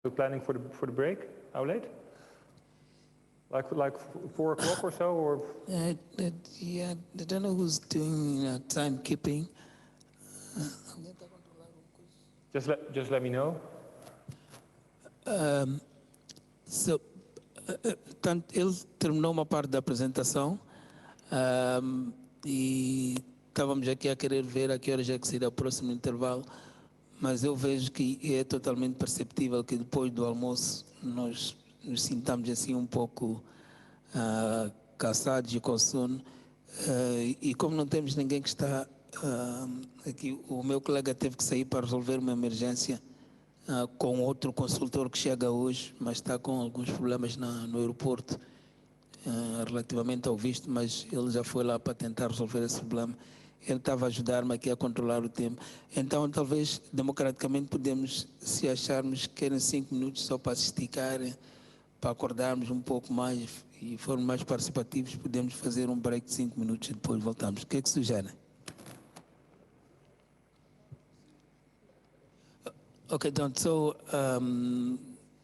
planning for the break? How late? Like 4 o'clock or so, or? Yeah, I don't know who's doing timekeeping. Just let me know. Portanto, ele terminou uma parte da apresentação e estávamos aqui a querer ver a que horas é que seria o próximo intervalo, mas eu vejo que é totalmente perceptível que depois do almoço nós nos sintamos assim um pouco cansados e com sono, e como não temos ninguém que está aqui, o meu colega teve que sair para resolver uma emergência com outro consultor que chega hoje, mas está com alguns problemas no aeroporto relativamente ao visto, mas ele já foi lá para tentar resolver esse problema. Ele estava a ajudar-me aqui a controlar o tempo. Então, talvez, democraticamente, podemos, se acharmos que querem 5 minutos só para se esticar, para acordarmos um pouco mais e formos mais participativos, podemos fazer um break de 5 minutos e depois voltamos. O que é que sugerem? Okay, John, so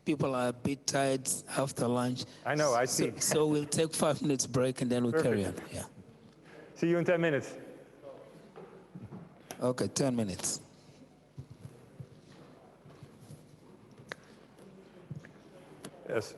people are a bit tired after lunch. I know, I see. So we'll take 5 minutes break and then we'll carry on. Yeah. See you in 10 minutes. Okay, 10 minutes. Yes.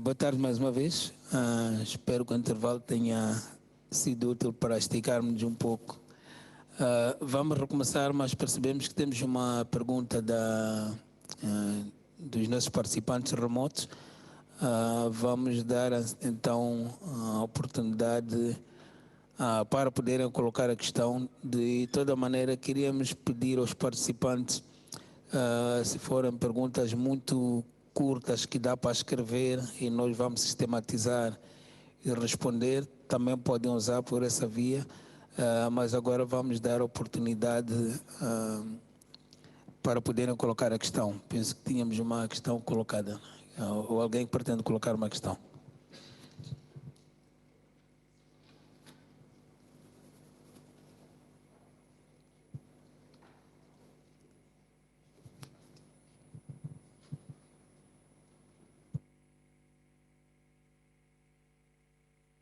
Boa tarde mais uma vez. Espero que o intervalo tenha sido útil para esticarmos um pouco. Vamos recomeçar, mas percebemos que temos uma pergunta dos nossos participantes remotos. Vamos dar então a oportunidade para poderem colocar a questão. De toda maneira, queríamos pedir aos participantes, se forem perguntas muito curtas que dá para escrever e nós vamos sistematizar e responder, também podem usar por essa via, mas agora vamos dar a oportunidade para poderem colocar a questão. Penso que tínhamos uma questão colocada, ou alguém que pretende colocar uma questão.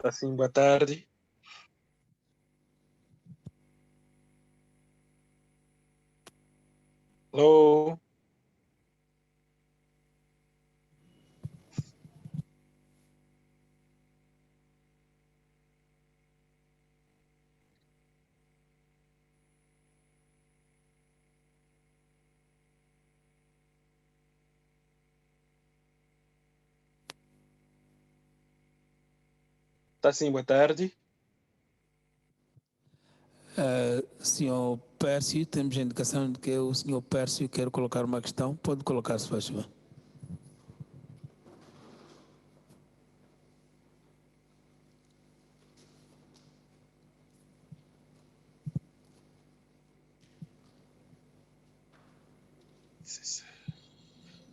Assim, boa tarde. Alô? Tá sim, boa tarde. Senhor Pércio, temos a indicação de que o senhor Pércio quer colocar uma questão. Pode colocar, se faz favor.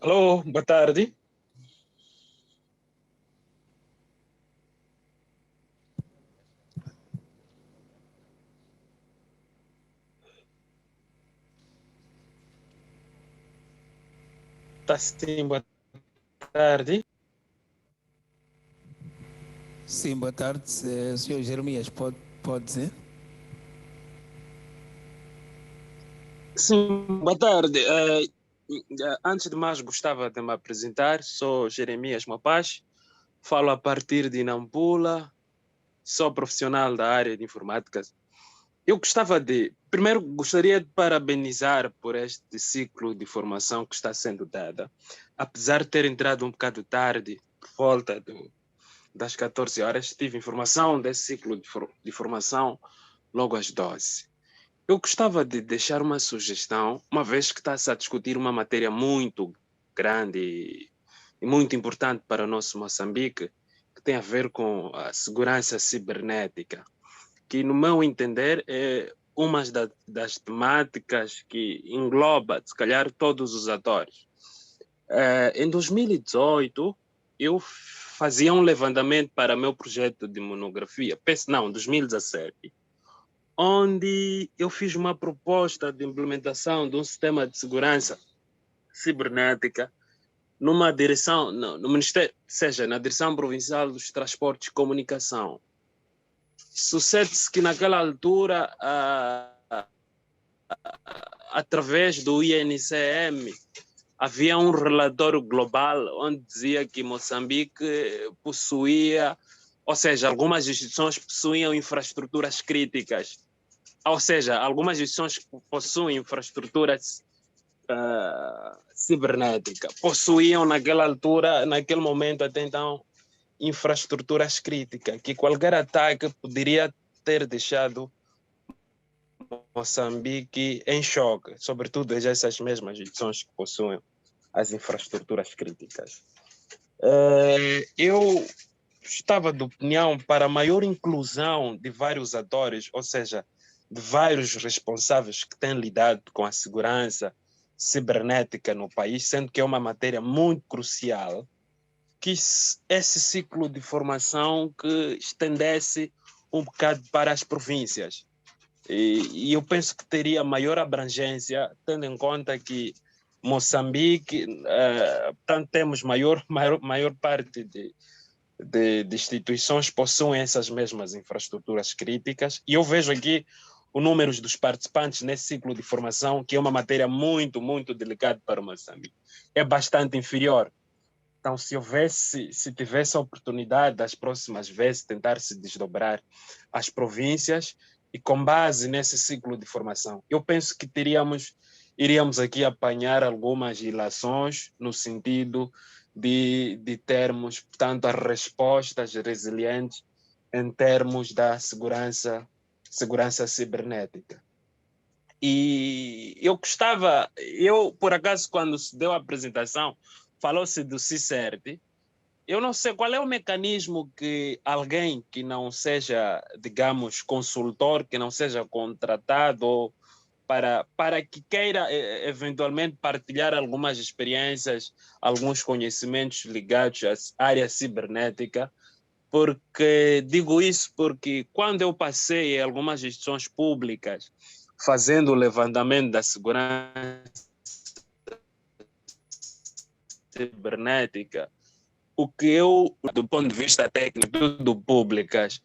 Alô, boa tarde. Tá sim, boa tarde. Sim, boa tarde. Senhor Jeremias, pode dizer? Sim, boa tarde. Antes de mais, gostava de me apresentar. Sou Jeremias Mapaz, falo a partir de Nampula, sou profissional da área de informática. Eu primeiro gostaria de parabenizar por este ciclo de formação que está sendo dada, apesar de ter entrado um bocado tarde, por volta das 14 horas, tive informação desse ciclo de formação logo às 12. Eu gostava de deixar uma sugestão, uma vez que está-se a discutir uma matéria muito grande e muito importante para o nosso Moçambique, que tem a ver com a segurança cibernética, que, no meu entender, é uma das temáticas que engloba, se calhar, todos os atores. Em 2018, eu fazia um levantamento para meu projeto de monografia, 2017, onde eu fiz uma proposta de implementação de um sistema de segurança cibernética numa direção, no Ministério, seja, na Direção Provincial dos Transportes e Comunicação. Sucede-se que naquela altura, através do INCM, havia um relatório global onde dizia que Moçambique possuía, ou seja, algumas instituições possuíam infraestruturas críticas, ou seja, algumas instituições possuem infraestruturas cibernéticas, possuíam naquela altura, naquele momento até então, infraestruturas críticas, que qualquer ataque poderia ter deixado Moçambique em choque, sobretudo essas mesmas instituições que possuem as infraestruturas críticas. Eu estava de opinião para maior inclusão de vários atores, ou seja, de vários responsáveis que têm lidado com a segurança cibernética no país, sendo que é uma matéria muito crucial, que esse ciclo de formação que estendesse um bocado para as províncias. E eu penso que teria maior abrangência, tendo em conta que Moçambique, portanto, temos maior parte de instituições possuem essas mesmas infraestruturas críticas. E eu vejo aqui o número dos participantes nesse ciclo de formação, que é uma matéria muito, muito delicada para o Moçambique. É bastante inferior. Então, se tivesse a oportunidade das próximas vezes tentar se desdobrar às províncias e com base nesse ciclo de formação, eu penso que iríamos aqui apanhar algumas ilações no sentido de termos, portanto, as respostas resilientes em termos da segurança cibernética. E eu por acaso, quando se deu a apresentação, falou-se do CSIRT. Eu não sei qual é o mecanismo que alguém que não seja, digamos, consultor, que não seja contratado para que queira eventualmente partilhar algumas experiências, alguns conhecimentos ligados à área cibernética, porque digo isso porque quando eu passei em algumas instituições públicas fazendo o levantamento da segurança cibernética, o que eu, do ponto de vista técnico, do públicas,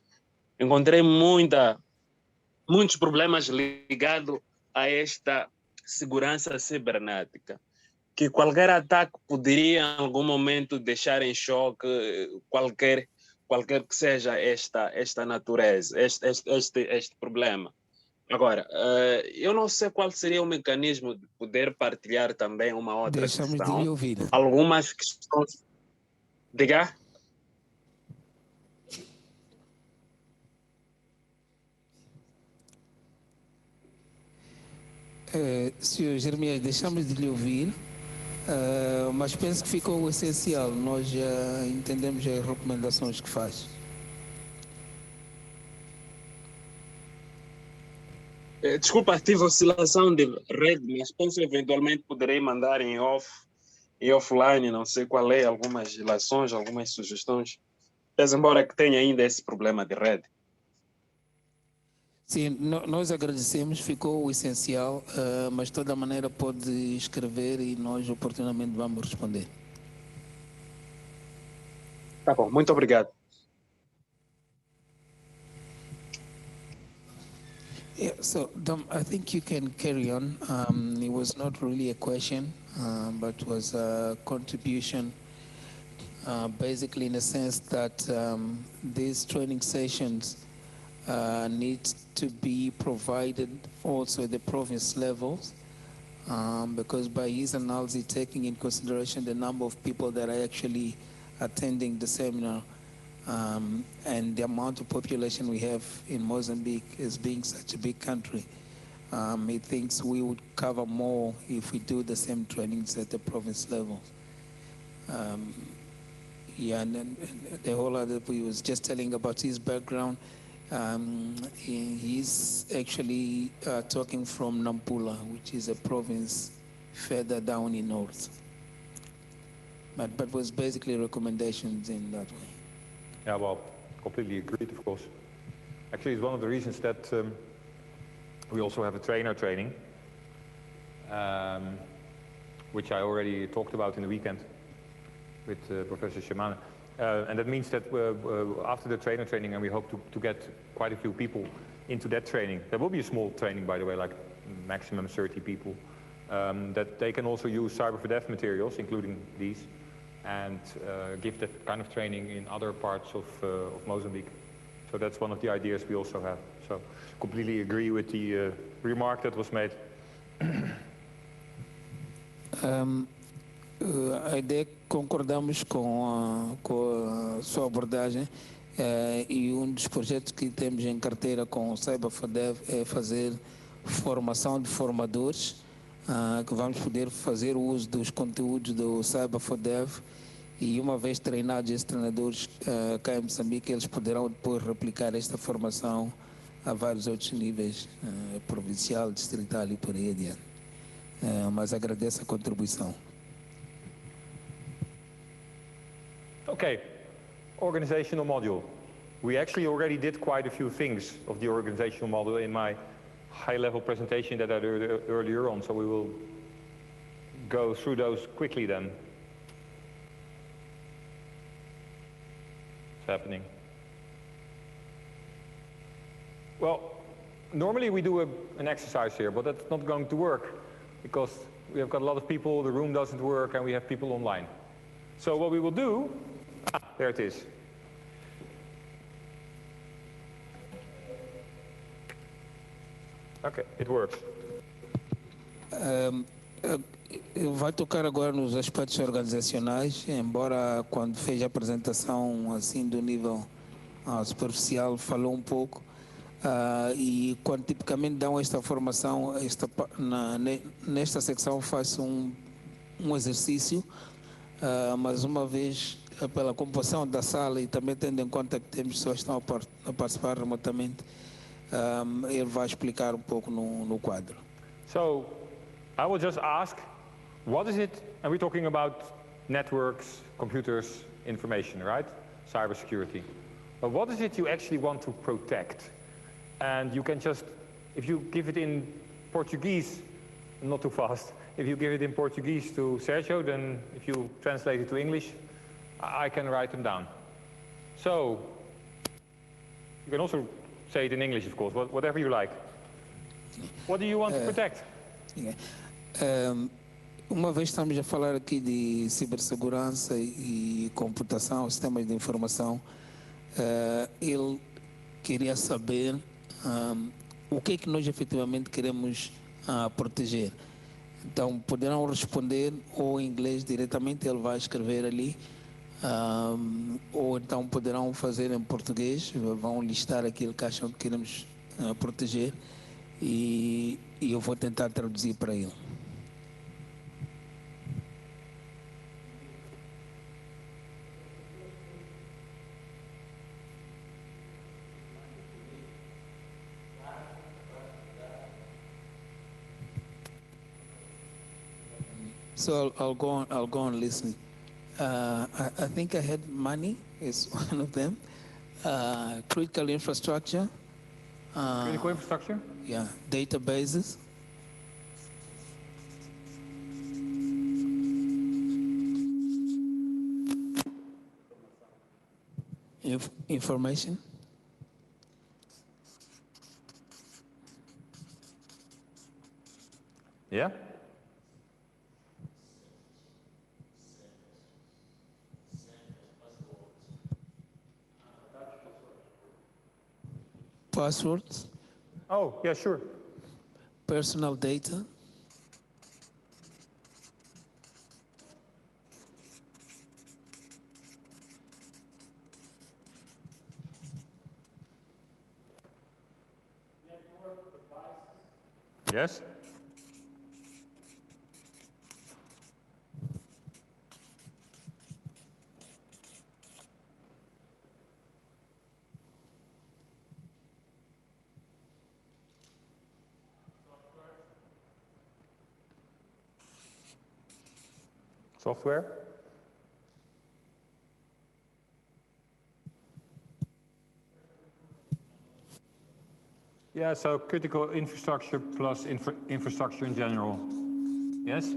encontrei muitos problemas ligados a esta segurança cibernética, que qualquer ataque poderia em algum momento deixar em choque qualquer que seja esta natureza, este problema. Agora, eu não sei qual seria o mecanismo de poder partilhar também uma outra Deixamos questão. de lhe ouvir. Algumas questões. Diga? Senhor Jeremias, deixamos de lhe ouvir, mas penso que ficou o essencial. Nós já entendemos as recomendações que faz. Desculpa, tive oscilação de rede, mas penso que eventualmente poderei mandar em offline, não sei qual é, algumas relações, algumas sugestões, mas embora que tenha ainda esse problema de rede. Sim, nós agradecemos, ficou o essencial, mas de toda maneira pode escrever e nós oportunamente vamos responder. Tá bom, muito obrigado. Yeah, so I think you can carry on. It was not really a question, but was a contribution, basically in the sense that these training sessions need to be provided also at the province levels, because by his analysis, taking in consideration the number of people that are actually attending the seminar, and the amount of population we have in Mozambique as being such a big country, he thinks we would cover more if we do the same trainings at the province level. Yeah, and then the whole other, he was just telling about his background. He's actually talking from Nampula, which is a province further down in north. But was basically recommendations in that way. Yeah, well, completely agreed, of course. Actually, it's one of the reasons that we also have a trainer training, which I already talked about in the weekend with Professor Shimane. And that means that after the trainer training, and we hope to get quite a few people into that training. There will be a small training, by the way, like maximum 30 people, that they can also use cyber for dev materials, including these, and give that kind of training in other parts of Mozambique. So that's one of the ideas we also have. So completely agree with the remark that was made. A ideia concordamos com a sua abordagem, e dos projetos que temos em carteira com o Cyber4Dev é fazer formação de formadores, que vamos poder fazer o uso dos conteúdos do Cyber4Dev, e uma vez treinados esses treinadores cá em Moçambique, eles poderão depois replicar esta formação a vários outros níveis, provincial, distrital e por aí adiante. Mas agradeço a contribuição. Okay, organizational module. We actually already did quite a few things of the organizational model in my high-level presentation that I did earlier on, so we will go through those quickly then. What's happening? Well, normally we do an exercise here, but that's not going to work because we have got a lot of people, the room doesn't work, and we have people online. So what we will do, there it is. Okay, it works. Vai tocar agora nos aspectos organizacionais, embora quando fez a apresentação assim do nível superficial falou um pouco, e quando tipicamente dão esta formação, nesta secção faço um exercício, mas uma vez pela composição da sala e também tendo em conta que temos pessoas que estão a participar remotamente, ele vai explicar um pouco no quadro. So, I will just ask, what is it, and we're talking about networks, computers, information, right? Cybersecurity. But what is it you actually want to protect? And you can just, if you give it in Portuguese, not too fast, if you give it in Portuguese to Sergio, then if you translate it to English, I can write them down. So, you can also say it in English, of course, whatever you like. What do you want to protect? Uma vez estamos a falar aqui de cibersegurança e computação, sistemas de informação, ele queria saber o que é que nós efetivamente queremos proteger. Então, poderão responder ou em inglês diretamente, ele vai escrever ali, ou então poderão fazer em português, vão listar aquilo que acham que queremos proteger e eu vou tentar traduzir para ele. So I'll go on listening. I think I had money is one of them. Critical infrastructure. Critical infrastructure? Yeah, databases. Information. Yeah? Passwords. Oh, yeah, sure. Personal data. Yes? Software? Yeah, so critical infrastructure plus infrastructure in general. Yes?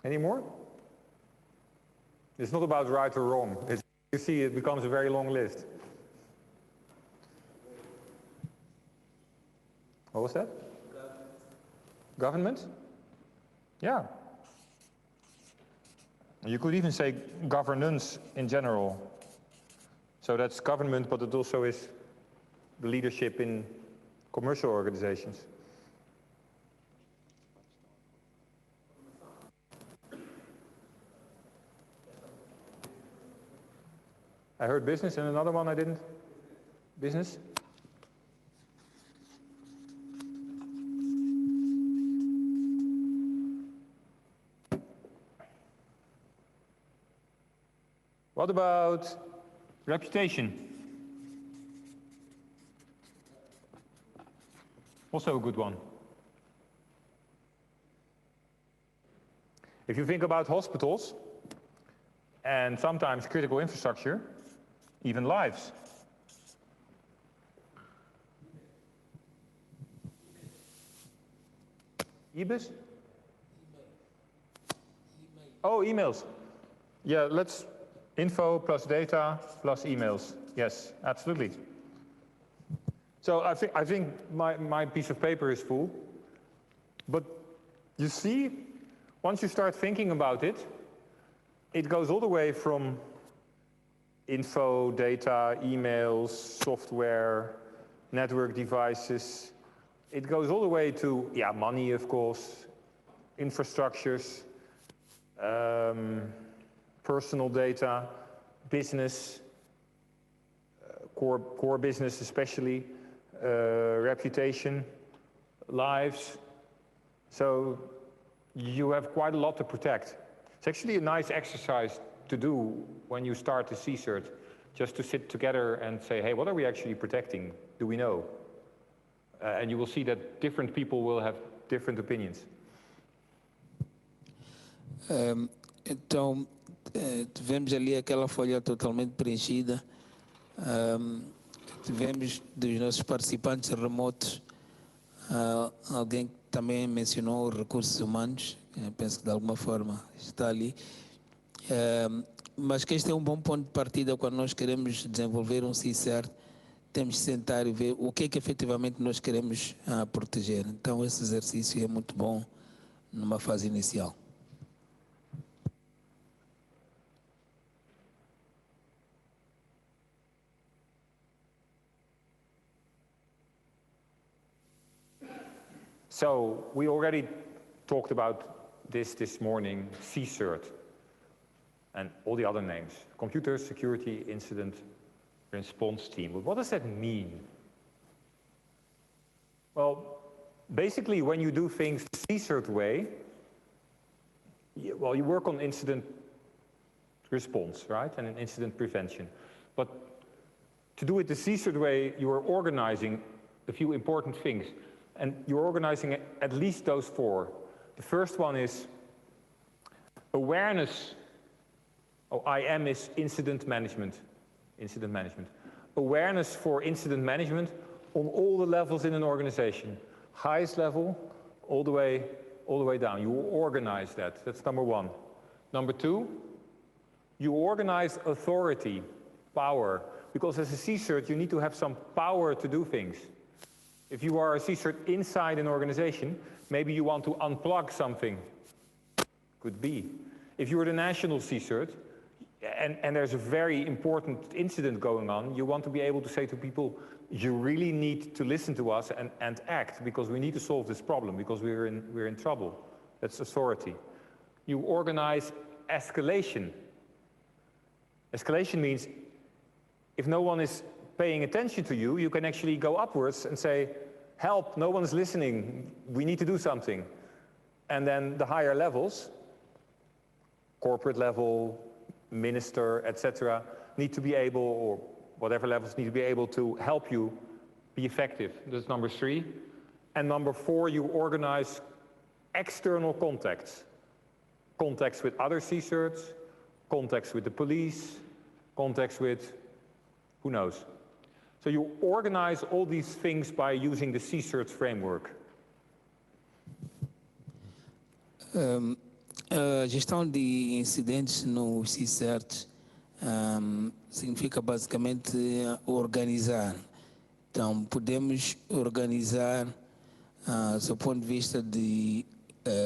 Any more? It's not about right or wrong. You see, it becomes a very long list. What was that? Government? Yeah. You could even say governance in general. So that's government, but it also is the leadership in commercial organizations. I heard business and another one I didn't. Business? What about reputation? Also a good one. If you think about hospitals and sometimes critical infrastructure, even lives. EBIS? Oh, emails. Yeah, let's info plus data plus emails. Yes, absolutely. So I think my piece of paper is full, but you see, once you start thinking about it, it goes all the way from info, data, emails, software, network devices. It goes all the way to, yeah, money, of course, infrastructures, personal data, business, core business especially, reputation, lives. So you have quite a lot to protect. It's actually a nice exercise to do when you start the CSIRT, just to sit together and say, hey, what are we actually protecting? Do we know? And you will see that different people will have different opinions. Então, tivemos ali aquela folha totalmente preenchida. Tivemos dos nossos participantes remotos, alguém que também mencionou os recursos humanos, penso que de alguma forma está ali. Mas que este é um bom ponto de partida quando nós queremos desenvolver um CSIRT, temos de sentar e ver o que é que efetivamente nós queremos proteger. Então esse exercício é muito bom numa fase inicial. So we already talked about this morning, CSIRT, and all the other names, Computer Security Incident Response Team. But what does that mean? Well, basically when you do things the CSIRT way, you work on incident response, right, and incident prevention. But to do it the CSIRT way, you are organizing a few important things. And you're organizing at least those four. The first one is awareness. IM is incident management. Incident management. Awareness for incident management on all the levels in an organization. Highest level, all the way down. You organize that. That's number one. Number two, you organize authority, power. Because as a CSIRT, you need to have some power to do things. If you are a CSIRT inside an organization, maybe you want to unplug something. Could be. If you're the national CSIRT, and there's a very important incident going on, you want to be able to say to people, you really need to listen to us and act, because we need to solve this problem, because we're in trouble. That's authority. You organize escalation. Escalation means if no one is paying attention to you, you can actually go upwards and say, help, no one's listening, we need to do something. And then the higher levels, corporate level, minister, etc., need to be able, or whatever levels need to be able to help you be effective. That's number three. And number four, you organize external contacts. Contacts with other CSIRTs, contacts with the police, contacts with who knows. So you organize all these things by using the CSIRT framework. A gestão de incidentes no CSIRT significa basicamente organizar. Então, podemos organizar, do ponto de vista de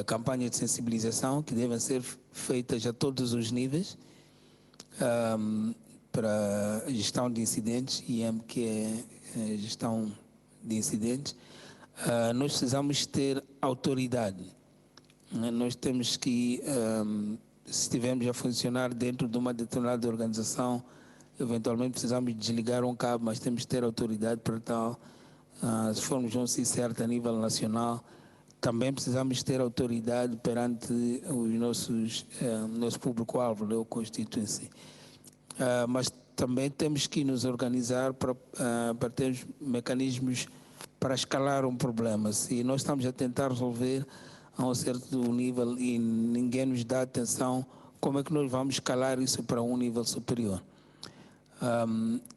campanhas de sensibilização, que devem ser feitas a todos os níveis, para a gestão de incidentes, IM, que é gestão de incidentes, nós precisamos ter autoridade. Nós temos que, se estivermos a funcionar dentro de uma determinada organização, eventualmente precisamos desligar um cabo, mas temos que ter autoridade para tal. Se formos um CSIRT a nível nacional, também precisamos ter autoridade perante os nosso público-alvo, o constituency. Mas também temos que nos organizar para ter mecanismos para escalar um problema. Se nós estamos a tentar resolver a um certo nível e ninguém nos dá atenção, como é que nós vamos escalar isso para um nível superior?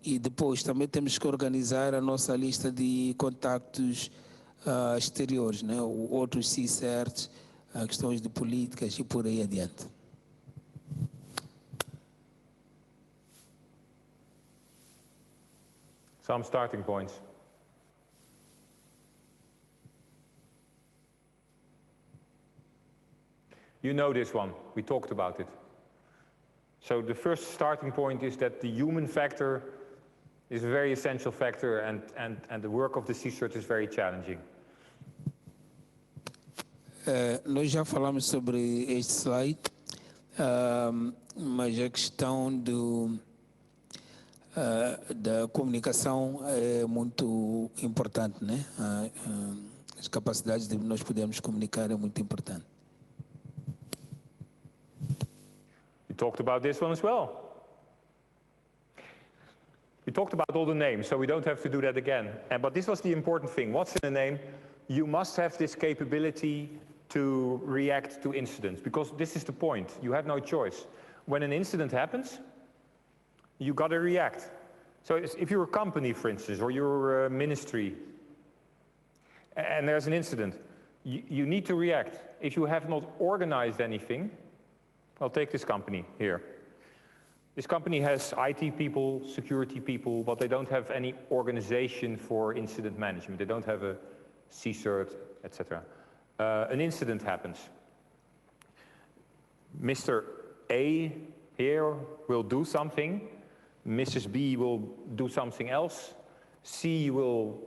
E depois também temos que organizar a nossa lista de contactos exteriores, né? Outros CSIRTs, questões de políticas e por aí adiante. Some starting points. You know this one, we talked about it. So the first starting point is that the human factor is a very essential factor, and the work of the CSIRT is very challenging. Nós já falamos sobre este slide, mas a questão da comunicação é muito importante, né? As capacidades de nós podermos comunicar é muito importante. We talked about this one as well. We talked about all the names, so we don't have to do that again. But this was the important thing. What's in a name? You must have this capability to react to incidents, because this is the point. You have no choice. When an incident happens, you got to react. So if you're a company, for instance, or you're a ministry, and there's an incident, you need to react. If you have not organized anything, I'll take this company here. This company has IT people, security people, but they don't have any organization for incident management. They don't have a CSIRT, etc. An incident happens. Mr. A here will do something. Mrs. B will do something else. C will,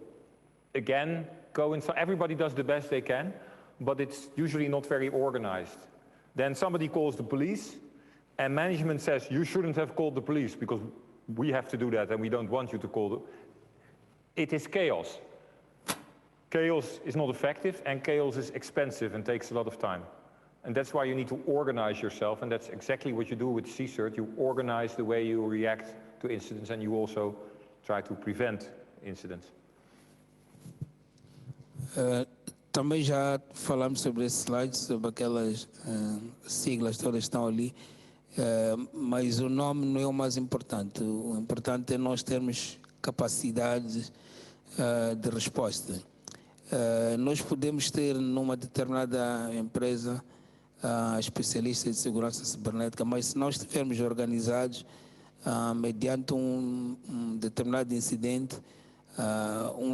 again, go inside. Everybody does the best they can, but it's usually not very organized. Then somebody calls the police, and management says, you shouldn't have called the police because we have to do that and we don't want you to call them. It is chaos. Chaos is not effective, and chaos is expensive and takes a lot of time. And that's why you need to organize yourself, and that's exactly what you do with CSIRT. You organize the way you react to incidents, and you also try to prevent incidents. Também já falamos sobre esse slide, sobre aquelas siglas todas estão ali, mas o nome não é o mais importante. O importante é nós termos capacidade de resposta. Nós podemos ter numa determinada empresa especialistas de segurança cibernética, mas se nós estivermos organizados mediante um determinado incidente,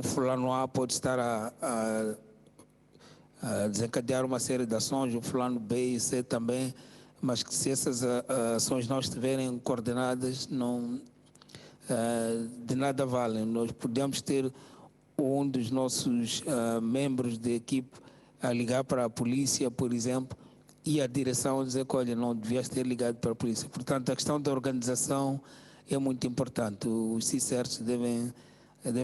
fulano A pode estar a desencadear uma série de ações, o fulano B e C também, mas que se essas ações não estiverem coordenadas, não, de nada valem. Nós podemos ter um dos nossos membros de equipe a ligar para a polícia, por exemplo, e a direção dizer que, olha, não devias ter ligado para a polícia. Portanto, a questão da organização é muito importante. Os CSIRTs devem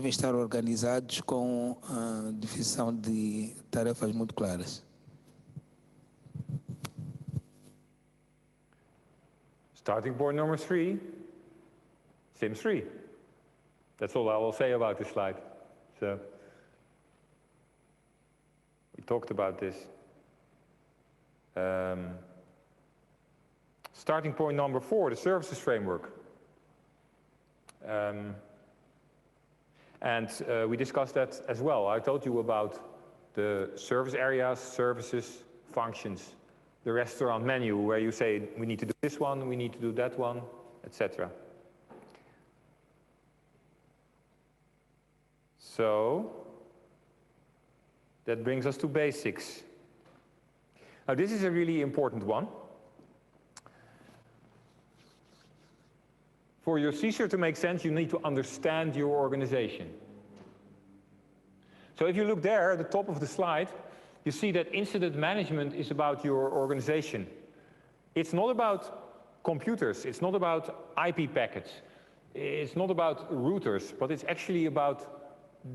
estar organizados com a definição de tarefas muito claras. Starting point number 3, Sim 3. That's all I will say about this slide. So, we talked about this. Starting point number 4, the services framework. We discussed that as well. I told you about the service areas, services, functions, the restaurant menu where you say we need to do this one, we need to do that one, etc. So that brings us to basics. Now this is a really important one. For your CSIRT to make sense, you need to understand your organization. So if you look there at the top of the slide, you see that incident management is about your organization. It's not about computers, it's not about IP packets, it's not about routers, but it's actually about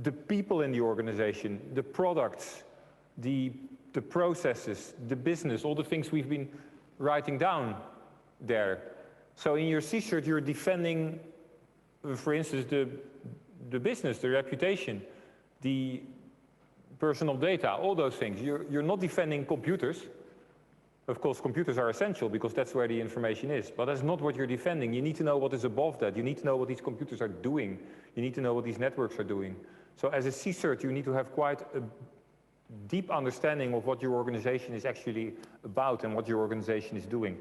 the people in the organization, the products, the processes, the business, all the things we've been writing down there. So in your CSIRT, you're defending, for instance, the business, the reputation, the personal data, all those things. You're not defending computers. Of course, computers are essential because that's where the information is, but that's not what you're defending. You need to know what is above that. You need to know what these computers are doing. You need to know what these networks are doing. So as a CSIRT, you need to have quite a deep understanding of what your organization is actually about and what your organization is doing.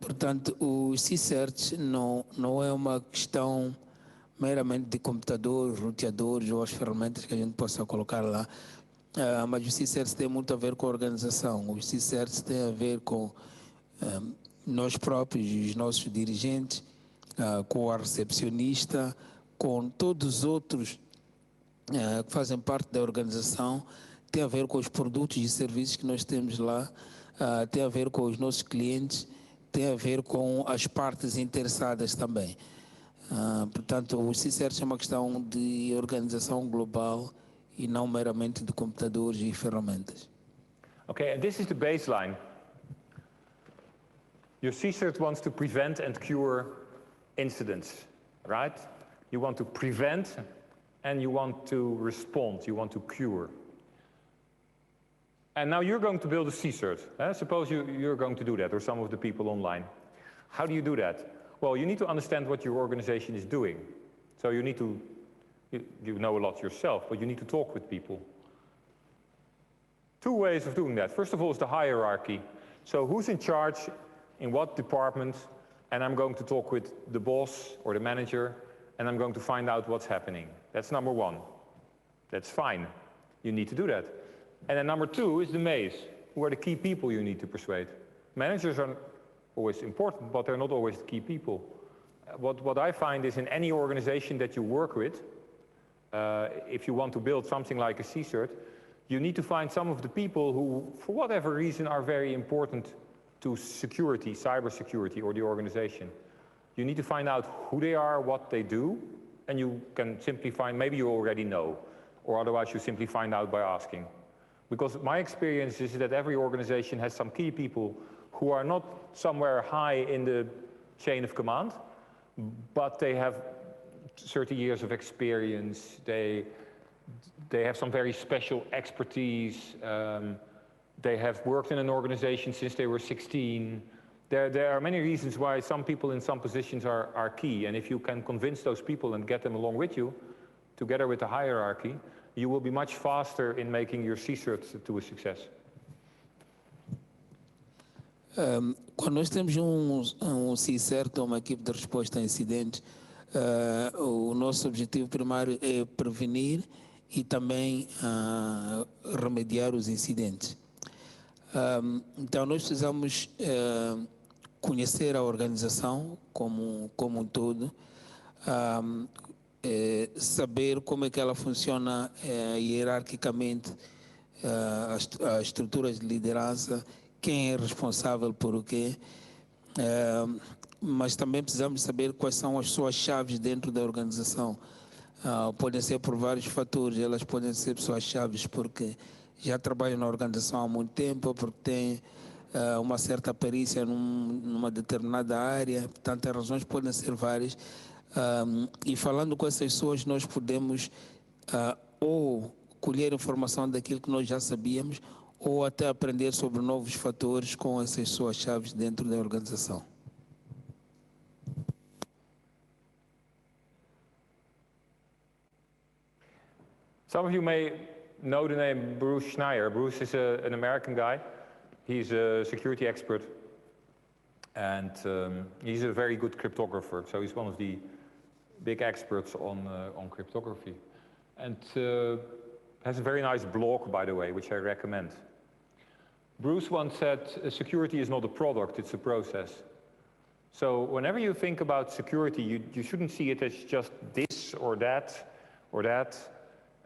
Portanto, o CSIRT não é uma questão meramente de computadores, roteadores ou as ferramentas que a gente possa colocar lá. mas os CSIRTs têm muito a ver com a organização. Os CSIRTs têm a ver com nós próprios, os nossos dirigentes, com a recepcionista, com todos os outros que fazem parte da organização, tem a ver com os produtos e serviços que nós temos lá, tem a ver com os nossos clientes, tem a ver com as partes interessadas também. Portanto, o CSIRT é uma questão de organização global e não meramente de computadores e ferramentas. Okay, and this is the baseline. Your CSIRT wants to prevent and cure incidents, right? You want to prevent and you want to respond, you want to cure. And now you're going to build a CSIRT. Suppose you're going to do that, or some of the people online. How do you do that? Well, you need to understand what your organization is doing. So you need to, you know a lot yourself, but you need to talk with people. Two ways of doing that. First of all is the hierarchy. So who's in charge, in what department, and I'm going to talk with the boss or the manager, and I'm going to find out what's happening. That's number one. That's fine. You need to do that. And then number two is the maze. Who are the key people you need to persuade? Managers are always important, but they're not always the key people. What I find is in any organization that you work with, if you want to build something like a CSIRT, you need to find some of the people who, for whatever reason, are very important to security, cybersecurity, or the organization. You need to find out who they are, what they do, and you can simply find, maybe you already know, or otherwise you simply find out by asking. Because my experience is that every organization has some key people who are not somewhere high in the chain of command, but they have 30 years of experience, they have some very special expertise, they have worked in an organization since they were 16. There are many reasons why some people in some positions are key, and if you can convince those people and get them along with you, together with the hierarchy, you will be much faster in making your CSIRT to a success. Quando nós temos CSIRT, uma equipe de resposta a incidentes, o nosso objetivo primário é prevenir e também remediar os incidentes. Então nós precisamos conhecer a organização como um todo, saber como é que ela funciona hierarquicamente, as estruturas de liderança, quem é responsável por o quê, mas também precisamos saber quais são as suas chaves dentro da organização. Podem ser por vários fatores, elas podem ser pessoas chaves porque já trabalham na organização há muito tempo, ou porque têm uma certa perícia numa determinada área, portanto as razões podem ser várias. E falando com essas pessoas nós podemos ou colher informação daquilo que nós já sabíamos ou até aprender sobre novos fatores com essas pessoas chaves dentro da organização. Some of you may know the name Bruce Schneier. Bruce is an American guy. He's a security expert, and he's a very good cryptographer. So he's one of the big experts on cryptography, and has a very nice blog, by the way, which I recommend. Bruce once said, security is not a product, it's a process. So whenever you think about security, you shouldn't see it as just this or that,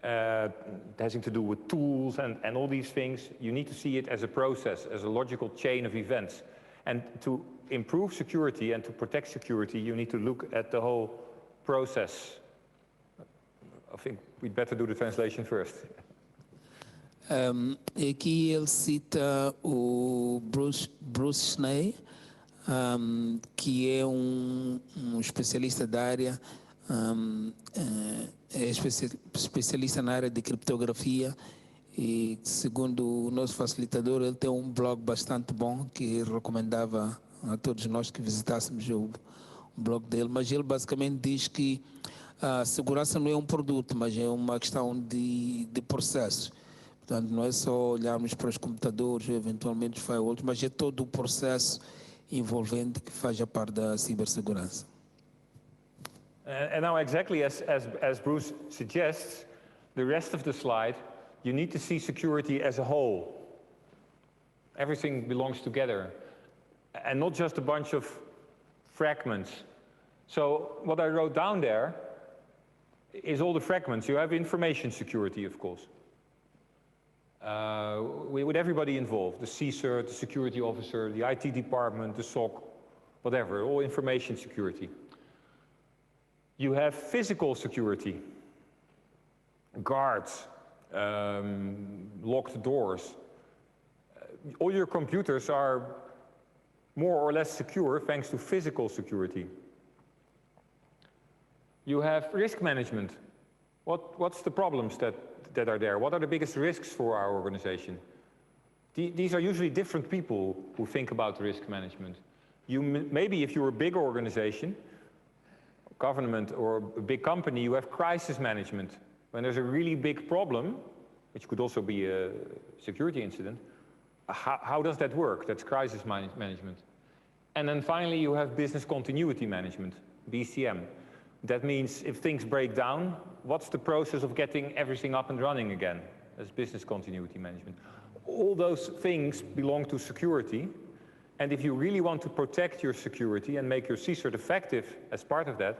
having to do with tools and all these things. You need to see it as a process, as a logical chain of events. And to improve security and to protect security, you need to look at the whole process. I think we'd better do the translation first. Aqui ele cita o Bruce Schneier, que é um especialista da área, é especialista na área de criptografia e, segundo o nosso facilitador, ele tem um blog bastante bom que recomendava a todos nós que visitássemos o blog dele, mas ele basicamente diz que a segurança não é um produto, mas é uma questão de processo. Portanto, não é só olharmos para os computadores, eventualmente os firewalls, mas é todo o processo envolvente que faz a parte da cibersegurança. And now exactly as Bruce suggests, the rest of the slide You need to see security as a whole. Everything belongs together, and not just a bunch of fragments. So what I wrote down there is all the fragments. You have information security, of course. With everybody involved, the CSIRT, the security officer, the IT department, the SOC, whatever, all information security. You have physical security, guards, locked doors. All your computers are more or less secure thanks to physical security. You have risk management. What's the problems that are there? What are the biggest risks for our organization? These are usually different people who think about risk management. Maybe if you're a big organization, government or a big company, you have crisis management. When there's a really big problem, which could also be a security incident, how does that work? That's crisis management. And then finally you have business continuity management, BCM. That means if things break down, what's the process of getting everything up and running again? That's business continuity management. All those things belong to security. And if you really want to protect your security and make your CSIRT effective as part of that,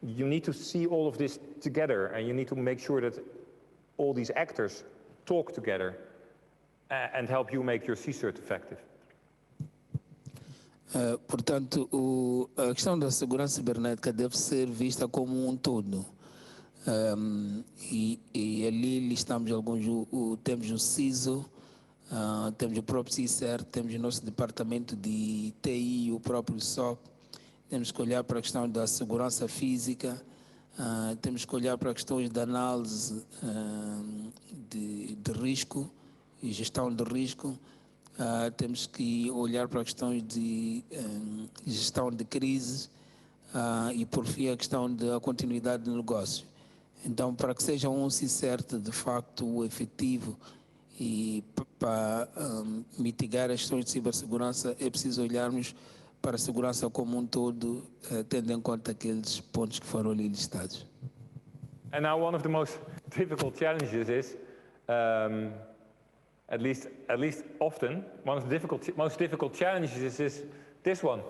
you need to see all of this together, and you need to make sure that all these actors talk together and help you make your CSIRT effective. Portanto, a questão da segurança cibernética deve ser vista como um todo. E ali listamos alguns, temos o CISO, temos o próprio CSIRT, temos o nosso departamento de TI, o próprio SOC, temos que olhar para a questão da segurança física, temos que olhar para questões de análise de risco e gestão de risco, temos que olhar para questões de gestão de crises e, por fim, a questão da continuidade do negócio. Então, para que seja um CSIRT de facto efetivo e para mitigar as questões de cibersegurança, é preciso olharmos para a segurança como um todo, tendo em conta aqueles pontos que foram ali listados. And now one of the most difficult challenges is, at least often, one of the most difficult challenges is this one.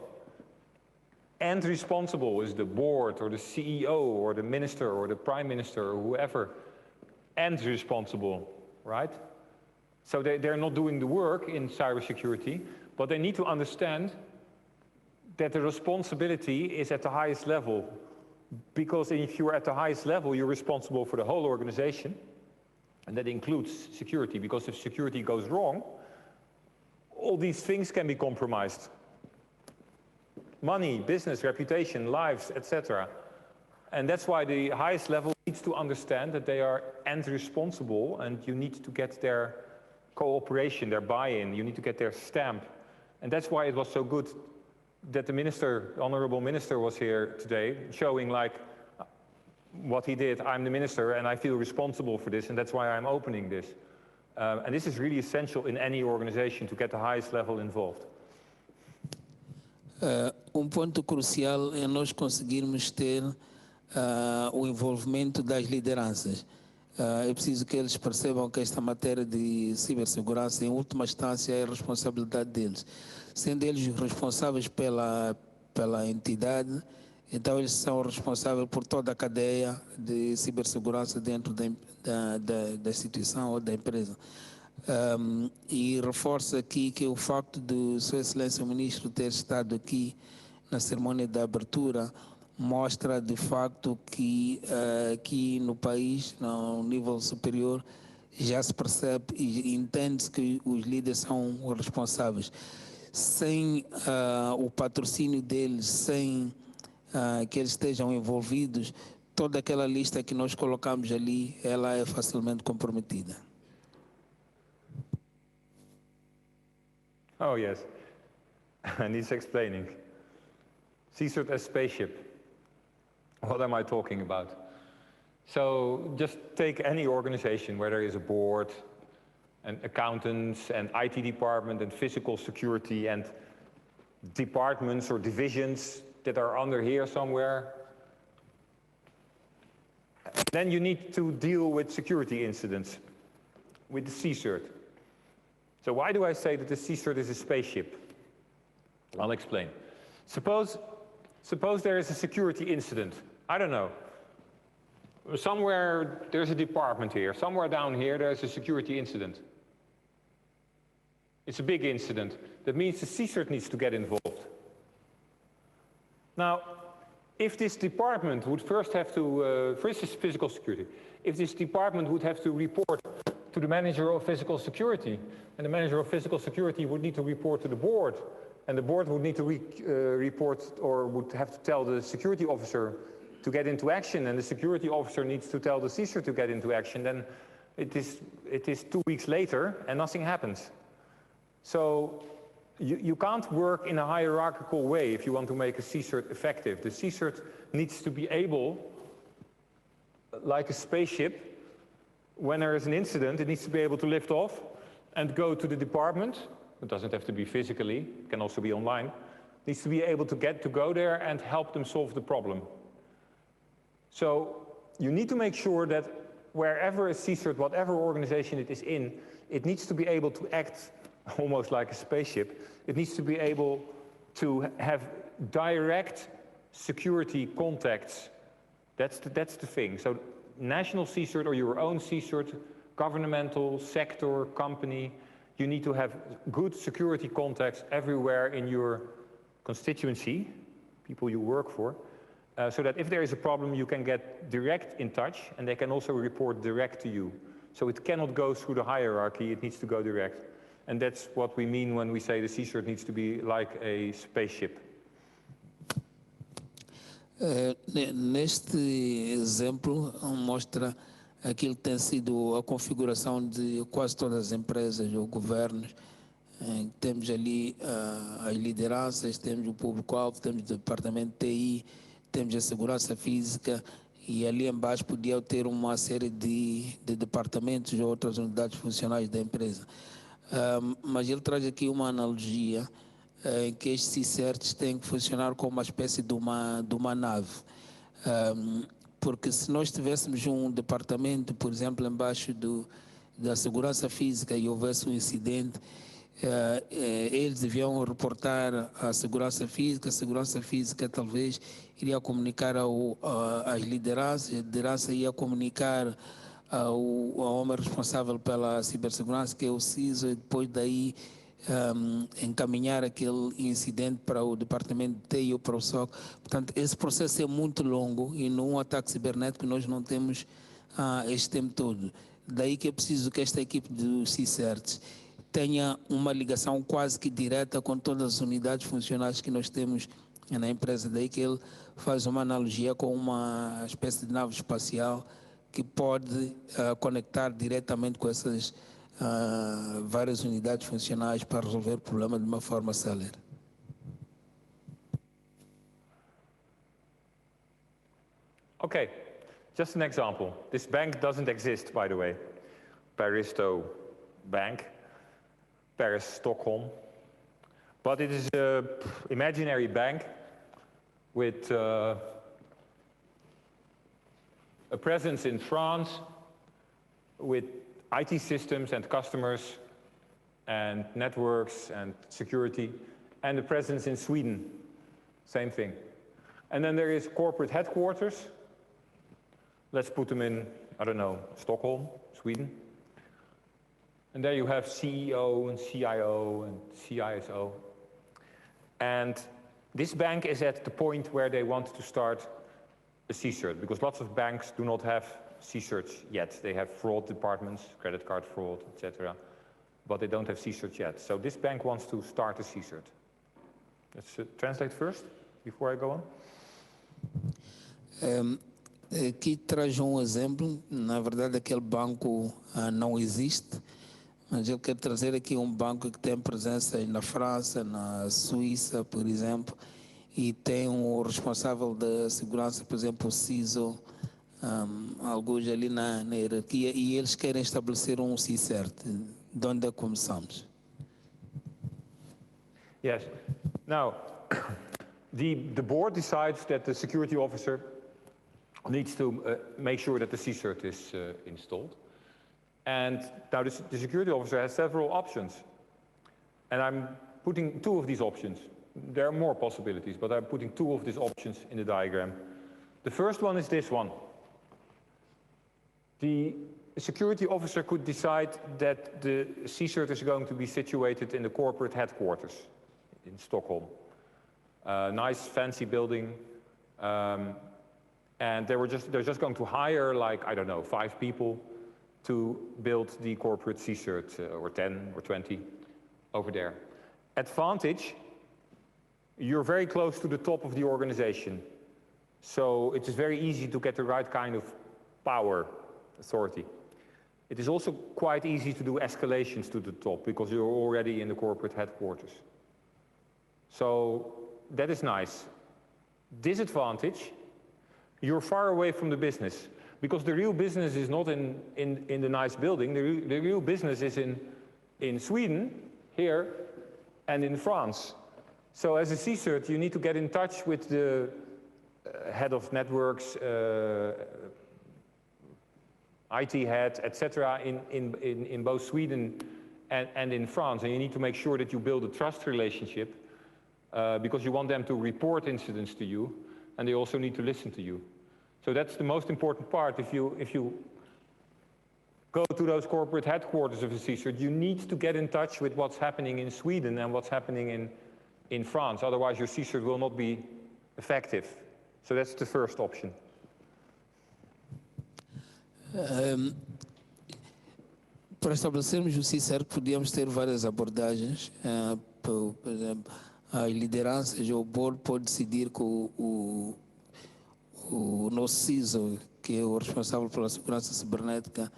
End responsible is the board or the CEO or the minister or the prime minister or whoever. End responsible, right? So they're not doing the work in cybersecurity, but they need to understand that the responsibility is at the highest level. Because if you're at the highest level, you're responsible for the whole organization. And that includes security, because if security goes wrong, all these things can be compromised. Money, business, reputation, lives, etc. And that's why the highest level needs to understand that they are end responsible, and you need to get their cooperation, their buy-in, you need to get their stamp. And that's why it was so good that the minister, honorable minister, was here today, showing like what he did. I'm the minister and I feel responsible for this, and that's why I'm opening this. And this is really essential in any organization to get the highest level involved. Ponto crucial é nós conseguirmos ter o envolvimento das lideranças. É preciso que eles percebam que esta matéria de cibersegurança, em última instância, é a responsabilidade deles. Sendo eles responsáveis pela entidade, então eles são responsáveis por toda a cadeia de cibersegurança dentro da instituição ou da empresa. E reforço aqui que o facto de Sua Excelência o Ministro ter estado aqui na cerimônia da abertura mostra de facto que aqui no país, no nível superior, já se percebe e entende-se que os líderes são responsáveis. Sem o patrocínio deles, sem que eles estejam envolvidos, toda aquela lista que nós colocamos ali, ela é facilmente comprometida. Oh yes, needs explaining. CSIRT as spaceship. What am I talking about? So just take any organization where there is a board and accountants and IT department and physical security and departments or divisions that are under here somewhere. Then you need to deal with security incidents. with the CSIRT. So why do I say that the CSIRT is a spaceship? I'll explain. Suppose there is a security incident. I don't know. Somewhere there's a department here. Somewhere down here there's a security incident. It's a big incident. That means the CSIRT needs to get involved. Now, if this department would first have to, for instance, physical security, if this department would have to report to the manager of physical security, and the manager of physical security would need to report to the board, and the board would need to report or would have to tell the security officer to get into action, and the security officer needs to tell the CSIRT to get into action, then it is 2 weeks later and nothing happens. So you can't work in a hierarchical way if you want to make a CSIRT effective. The CSIRT needs to be able, like a spaceship, when there is an incident, it needs to be able to lift off and go to the department. It doesn't have to be physically, it can also be online. It needs to be able to go there and help them solve the problem. So you need to make sure that wherever a CSIRT, whatever organization it is in, it needs to be able to act almost like a spaceship. It needs to be able to have direct security contacts. That's the thing. So national CSIRT or your own CSIRT, governmental, sector, company, you need to have good security contacts everywhere in your constituency, people you work for, so that if there is a problem, you can get direct in touch, and they can also report direct to you. So it cannot go through the hierarchy, it needs to go direct. And that's what we mean when we say the CSIRT needs to be like a spaceship. Neste exemplo, mostra aquilo que tem sido a configuração de quase todas as empresas ou governos. Temos ali as lideranças, temos o público-alvo, temos o departamento de TI, temos a segurança física, e ali embaixo podia ter uma série de departamentos ou outras unidades funcionais da empresa. Mas ele traz aqui uma analogia em que estes CSIRTs têm que funcionar como uma espécie de uma nave. Porque se nós tivéssemos um departamento, por exemplo, embaixo da segurança física e houvesse um incidente, eles deviam reportar à segurança física, a segurança física talvez iria comunicar às lideranças, a liderança ia comunicar ao homem responsável pela cibersegurança, que é o CISO, e depois daí encaminhar aquele incidente para o departamento de TI ou para o SOC. Portanto, esse processo é muito longo e num ataque cibernético nós não temos este tempo todo. Daí que é preciso que esta equipe do CSIRTs tenha uma ligação quase que direta com todas as unidades funcionais que nós temos na empresa. Daí que ele faz uma analogia com uma espécie de nave espacial que pode conectar diretamente com essas várias unidades funcionais para resolver o problema de uma forma célere. Okay, just an example. This bank doesn't exist, by the way. Paristo Bank, Paris, Stockholm. But it is an imaginary bank with a presence in France, with IT systems and customers and networks and security, and a presence in Sweden, same thing. And then there is corporate headquarters. Let's put them in, I don't know, Stockholm, Sweden. And there you have CEO and CIO and CISO. And this bank is at the point where they want to start a CSIRT, because lots of banks do not have CSIRTs yet. They have fraud departments, credit card fraud, etc. But they don't have CSIRTs yet. So this bank wants to start a CSIRT. Let's translate first, before I go on. Aqui traz exemplo. Na verdade, aquele banco não existe, mas eu quero trazer aqui banco que tem presença na França, na Suíça, por exemplo, e tem responsável da segurança, por exemplo, o CISO, alguns ali na hierarquia, e eles querem estabelecer CSIRT. De onde começamos? Yes. Now, the board decides that the security officer needs to make sure that the CSIRT is installed. And now the security officer has several options. And I'm putting 2 of these options. There are more possibilities, but I'm putting 2 of these options in the diagram. The first one is this one. The security officer could decide that the CSIRT is going to be situated in the corporate headquarters in Stockholm. Nice, fancy building. And they're just going to hire, like, I don't know, 5 people to build the corporate CSIRT, or 10 or 20 over there. Advantage, you're very close to the top of the organization. So it is very easy to get the right kind of power, authority. It is also quite easy to do escalations to the top because you're already in the corporate headquarters. So that is nice. Disadvantage, you're far away from the business because the real business is not in the nice building. The real business is in Sweden, here, and in France. So as a CSIRT, you need to get in touch with the head of networks, IT head, etc. in both Sweden and in France. And you need to make sure that you build a trust relationship because you want them to report incidents to you, and they also need to listen to you. So that's the most important part. If you go to those corporate headquarters of the CSIRT, you need to get in touch with what's happening in Sweden and what's happening in France. Otherwise, your CSIRT will not be effective. So that's the first option. Para estabelecermos o CSIRT, podíamos ter várias abordagens. Por exemplo, as lideranças, o board pode decidir que o nosso CISO, que é o responsável pela segurança cibernética,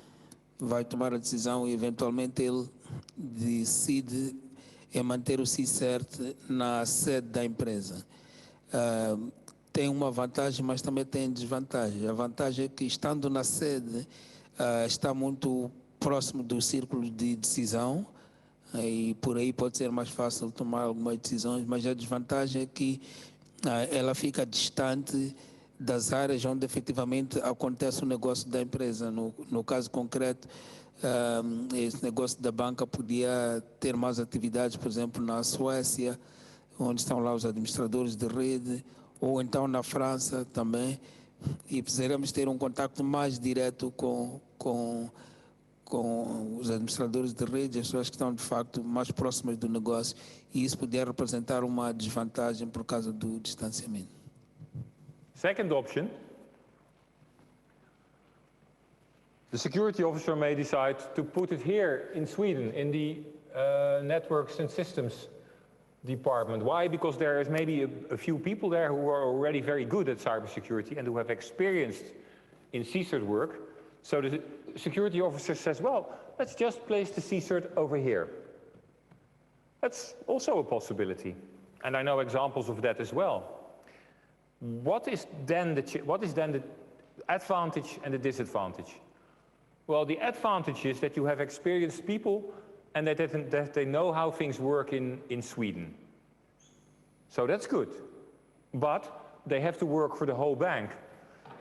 vai tomar a decisão e eventualmente ele decide manter o CSIRT na sede da empresa. Tem uma vantagem, mas também tem desvantagem. A vantagem é que, estando na sede, está muito próximo do círculo de decisão e por aí pode ser mais fácil tomar algumas decisões, mas a desvantagem é que ela fica distante das áreas onde efetivamente acontece o negócio da empresa. No caso concreto, esse negócio da banca podia ter mais atividades, por exemplo, na Suécia, onde estão lá os administradores de rede, ou então na França também, e precisaremos ter um contacto mais direto com os administradores de rede, as pessoas que estão de facto mais próximas do negócio, e isso poderia representar uma desvantagem por causa do distanciamento. Second option, the security officer may decide to put it here in Sweden, in the networks and systems department. Why? Because there is maybe a few people there who are already very good at cybersecurity and who have experienced in CSIRT work. So the security officer says, well, let's just place the CSIRT over here. That's also a possibility. And I know examples of that as well. What is then the advantage and the disadvantage? Well, the advantage is that you have experienced people and that they know how things work in Sweden. So that's good. But they have to work for the whole bank.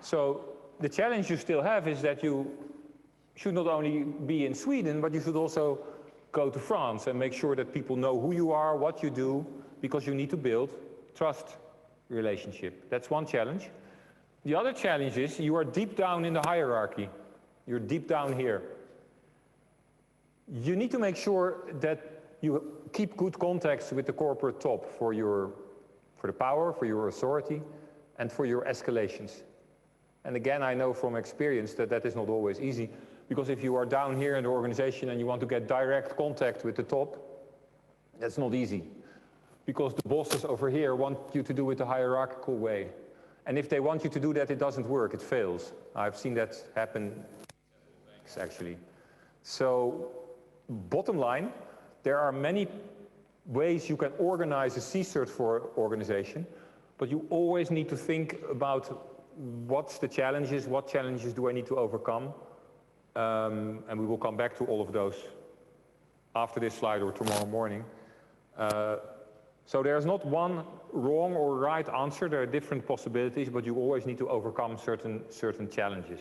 So the challenge you still have is that you should not only be in Sweden, but you should also go to France and make sure that people know who you are, what you do, because you need to build trust relationship. That's one challenge. The other challenge is you are deep down in the hierarchy. You're deep down here. You need to make sure that you keep good contacts with the corporate top for the power, for your authority, and for your escalations. And again, I know from experience that that is not always easy, because if you are down here in the organization and you want to get direct contact with the top, that's not easy. Because the bosses over here want you to do it the hierarchical way. And if they want you to do that, it doesn't work, it fails. I've seen that happen actually. So, bottom line, there are many ways you can organize a CSIRT for organization, but you always need to think about what's the challenges, what challenges do I need to overcome, and we will come back to all of those after this slide or tomorrow morning. So there's not one wrong or right answer, there are different possibilities, but you always need to overcome certain challenges.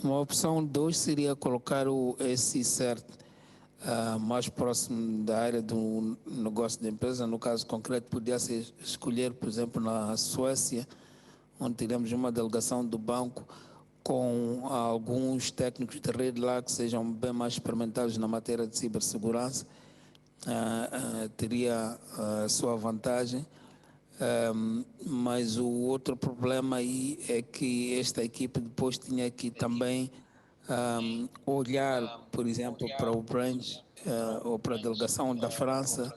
Uma opção 2 seria colocar o CSIRT mais próximo da área do negócio da empresa. No caso concreto, podia ser escolher, por exemplo, na Suécia, onde teremos uma delegação do banco com alguns técnicos de rede lá que sejam bem mais experimentados na matéria de cibersegurança. Teria a sua vantagem. Mas o outro problema aí é que esta equipe depois tinha que também olhar, por exemplo, para o branch ou para a delegação da França,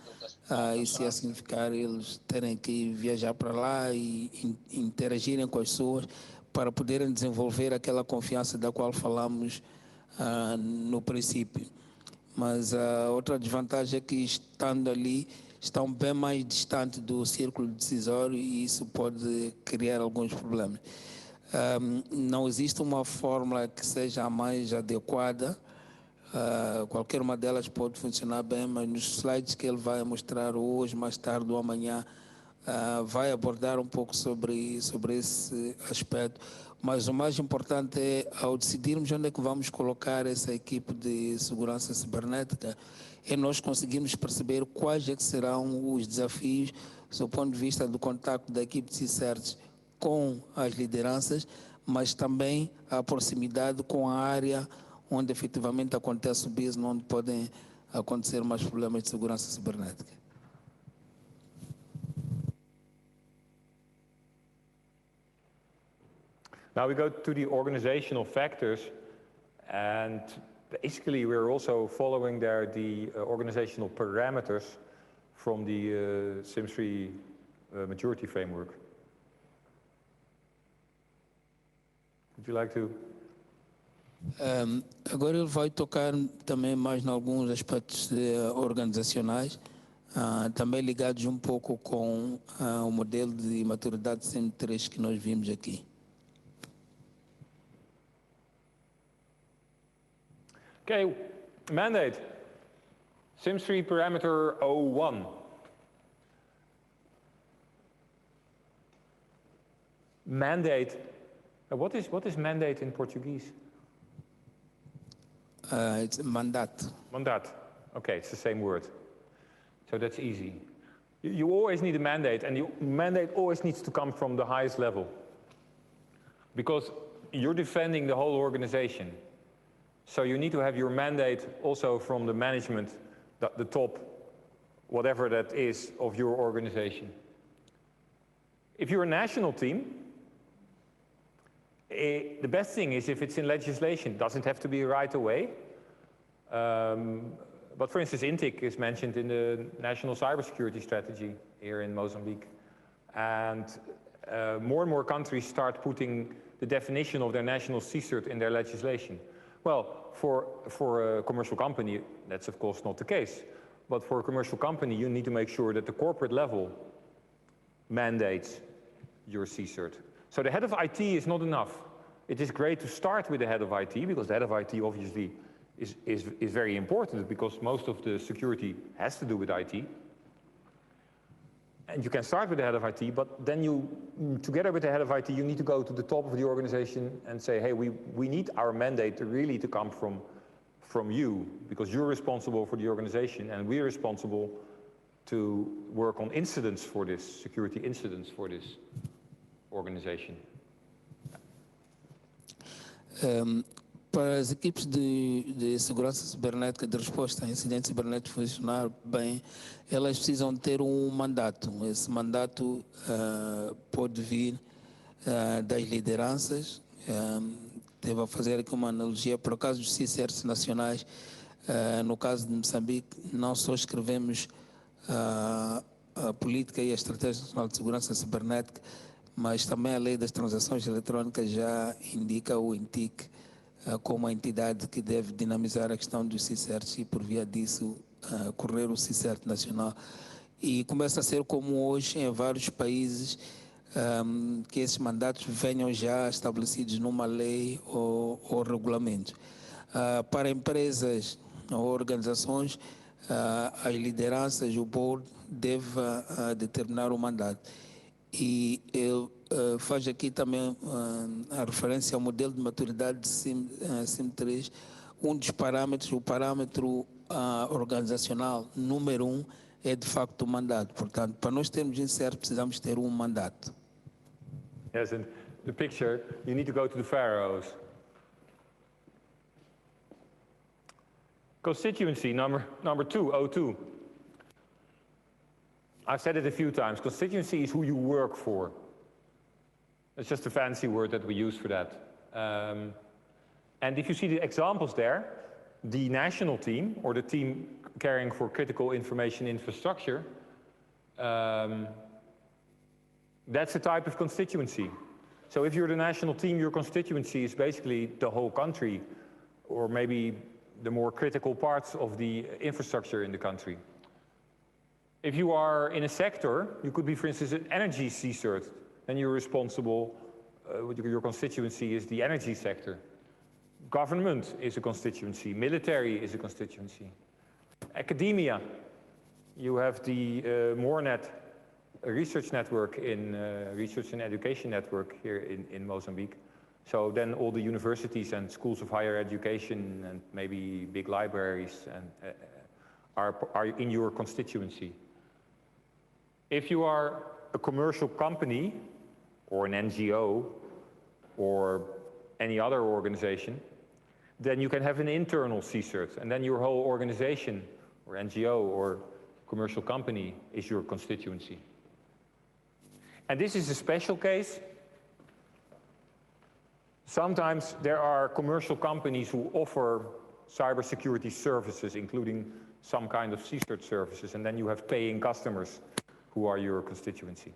isso ia significar eles terem que viajar para lá e interagirem com as pessoas para poderem desenvolver aquela confiança da qual falamos no princípio. Mas a outra desvantagem é que, estando ali, estão bem mais distantes do círculo decisório e isso pode criar alguns problemas. Não existe uma fórmula que seja a mais adequada. Qualquer uma delas pode funcionar bem, mas nos slides que ele vai mostrar hoje, mais tarde ou amanhã, vai abordar um pouco sobre esse aspecto. Mas o mais importante é, ao decidirmos onde é que vamos colocar essa equipe de segurança cibernética, é nós conseguirmos perceber quais é que serão os desafios do ponto de vista do contacto da equipe de CSIRTs com as lideranças, mas também a proximidade com a área onde efetivamente acontece o business, onde podem acontecer mais problemas de segurança cibernética. Now we go to the organizational factors, and basically we're also following there the organizational parameters from the SIM3 maturity framework. Would you like to? Agora ele vai tocar também mais em alguns aspectos organizacionais, também ligados um pouco com o modelo de maturidade SIM3 que nós vimos aqui. Okay, mandate. SIM3 parameter 01. Mandate. What is mandate in Portuguese? It's mandato. Mandato. Okay, it's the same word. So that's easy. You always need a mandate, and the mandate always needs to come from the highest level. Because you're defending the whole organization. So you need to have your mandate also from the management, the top, whatever that is, of your organization. If you're a national team, the best thing is if it's in legislation. It doesn't have to be right away. But for instance, INTIC is mentioned in the National Cybersecurity Strategy here in Mozambique. And more and more countries start putting the definition of their national CSIRT in their legislation. Well, for a commercial company, that's of course not the case. But for a commercial company, you need to make sure that the corporate level mandates your CSIRT. So the head of IT is not enough. It is great to start with the head of IT, because the head of IT obviously is very important, because most of the security has to do with IT. And you can start with the head of IT, but then you, together with the head of IT, you need to go to the top of the organization and say, hey, we need our mandate really to come from you, because you're responsible for the organization, and we're responsible to work on incidents for this, security incidents for this organization. Para as equipes de segurança cibernética, de resposta a incidentes cibernéticos funcionar bem, elas precisam ter um mandato. Esse mandato pode vir das lideranças. Devo fazer aqui uma analogia. Por acaso dos CSIRTs nacionais, no caso de Moçambique, não só escrevemos a política e a estratégia nacional de segurança cibernética, mas também a lei das transações eletrônicas já indica o INTIC como a entidade que deve dinamizar a questão dos CSIRTs e, por via disso, correr o CSIRT nacional. E começa a ser como hoje em vários países, que esses mandatos venham já estabelecidos numa lei ou regulamento. Para empresas ou organizações, as lideranças, o board, deve determinar o mandato. E ele faz aqui também a referência ao modelo de maturidade de CIM3. Um dos parâmetros, o parâmetro organizacional número 1 é de facto o mandato. Portanto, para nós termos INCERT, precisamos ter um mandato. Yes, and the picture, you need to go to the Faroes. Constituency number 2, O2. I've said it a few times. Constituency is who you work for. It's just a fancy word that we use for that. And if you see the examples there, the national team, or the team caring for critical information infrastructure, that's a type of constituency. So if you're the national team, your constituency is basically the whole country, or maybe the more critical parts of the infrastructure in the country. If you are in a sector, you could be, for instance, an energy CSIRT, then you're responsible, your constituency is the energy sector. Government is a constituency, military is a constituency. Academia, you have the MORENET research network in research and education network here in Mozambique. So then all the universities and schools of higher education and maybe big libraries and, are in your constituency. If you are a commercial company or an NGO or any other organization, then you can have an internal CSIRT, and then your whole organization or NGO or commercial company is your constituency. And this is a special case. Sometimes there are commercial companies who offer cybersecurity services, including some kind of CSIRT services, and then you have paying customers who are your constituency.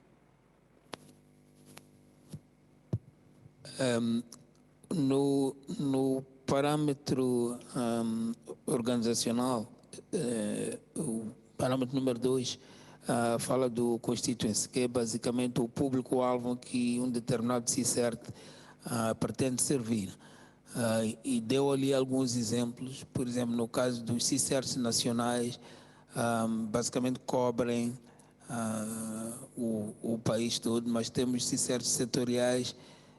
No parâmetro organizacional, o parâmetro número 2 fala do constituency, que é basicamente o público-alvo que um determinado CSIRT pretende servir. E deu ali alguns exemplos, por exemplo, no caso dos CSIRTs nacionais, basicamente cobrem o país todo, mas temos CSIRTs setoriais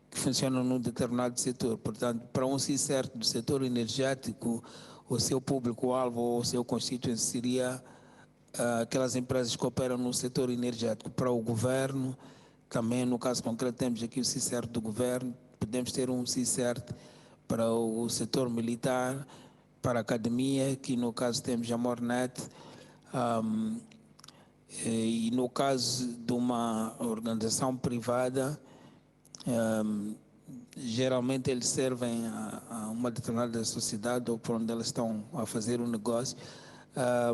que funcionam num determinado setor. Portanto, para um CSIRT do setor energético, o seu público-alvo ou o seu constituinte seria aquelas empresas que operam no setor energético. Para o governo, também no caso concreto temos aqui o CSIRT do governo, podemos ter um CSIRT para o setor militar, para a academia, que no caso temos a MORENET, e no caso de uma organização privada, geralmente eles servem a uma determinada sociedade ou por onde elas estão a fazer um negócio,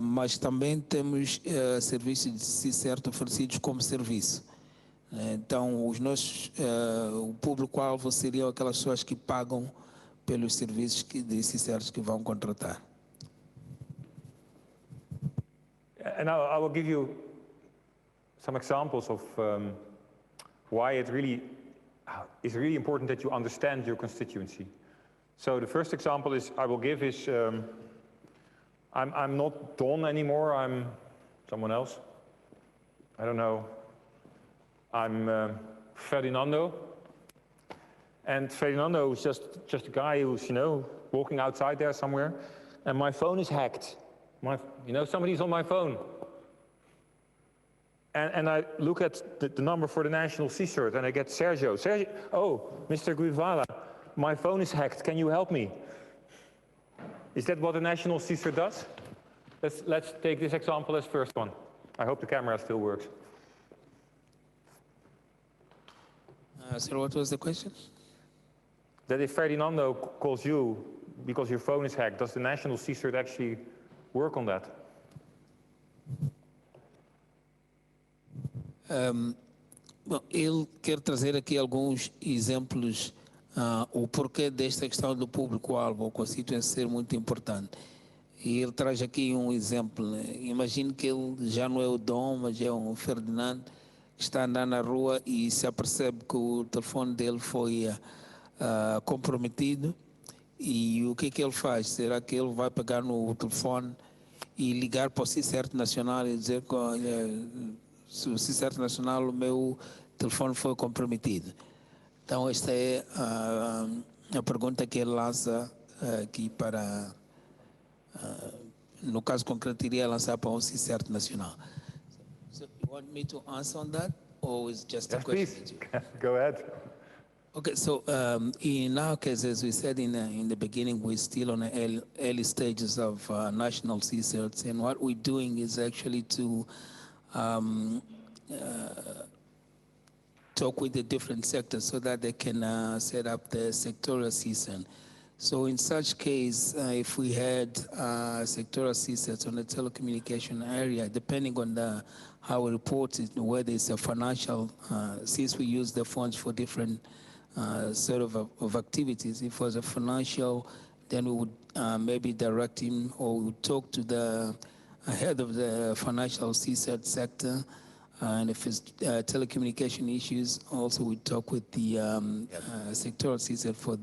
mas também temos serviços de CSIRT oferecidos como serviço. Então, os nossos, o público-alvo seriam aquelas pessoas que pagam pelos serviços de CSIRTs que vão contratar. And I will give you some examples of why it really is really important that you understand your constituency. So the first example I will give is, I'm not Don anymore, I'm someone else. I don't know. I'm Ferdinando. And Ferdinando is just a guy who's, walking outside there somewhere, and my phone is hacked. Somebody's on my phone. And I look at the number for the national CSIRT, and I get Sergio. Oh, Mr. Guivala, my phone is hacked. Can you help me? Is that what the national CSIRT does? Let's take this example as first one. I hope the camera still works. So what was the question? That if Ferdinando calls you because your phone is hacked, does the national CSIRT actually work on that? Bom, ele quer trazer aqui alguns exemplos, o porquê desta questão do público-alvo, o constituinte ser muito importante. E ele traz aqui um exemplo. Imagine que ele já não é o Dom, mas é um Ferdinando, que está andando na rua e se apercebe que o telefone dele foi comprometido. E o que ele faz? Será que ele vai pegar no telefone e ligar para o CSIRT nacional e dizer que, olha, o CSIRT nacional, o meu telefone foi comprometido. Então, esta é a pergunta que ele lança aqui para, no caso concreto, iria lançar para um CSIRT nacional. So, you want me to answer on that, or is just a question? Please, go ahead. Okay, so in our case, as we said in the beginning, we're still on the early stages of national CSIRTs, and what we're doing is actually to talk with the different sectors so that they can set up the sectoral CSIRT. So in such case, if we had sectoral CSIRTs on the telecommunication area, depending on how we report it, whether it's a financial, since we use the funds for different sort of activities. If it was a financial, then we would maybe direct him, or we would talk to the head of the financial CSIRT sector. And if it's telecommunication issues, also we talk with the sectoral CSIRT for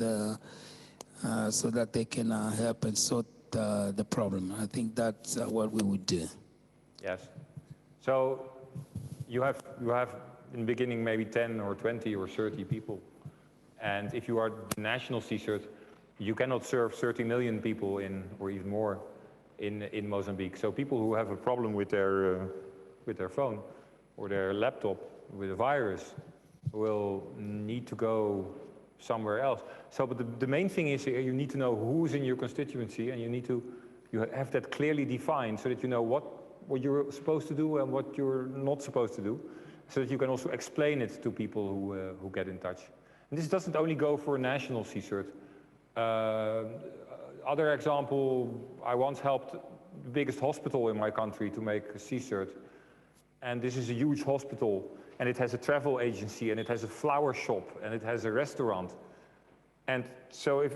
so that they can help and sort the problem. I think that's what we would do. Yes. So you have in the beginning maybe 10 or 20 or 30 people. And if you are the national CSIRT, you cannot serve 30 million people or even more in Mozambique. So people who have a problem with their phone or their laptop with a virus will need to go somewhere else. So, but the main thing is you need to know who's in your constituency, and you have that clearly defined so that you know what you're supposed to do and what you're not supposed to do, so that you can also explain it to people who get in touch. And this doesn't only go for a national CSIRT. Other example, I once helped the biggest hospital in my country to make a CSIRT. And this is a huge hospital, and it has a travel agency, and it has a flower shop, and it has a restaurant. And so if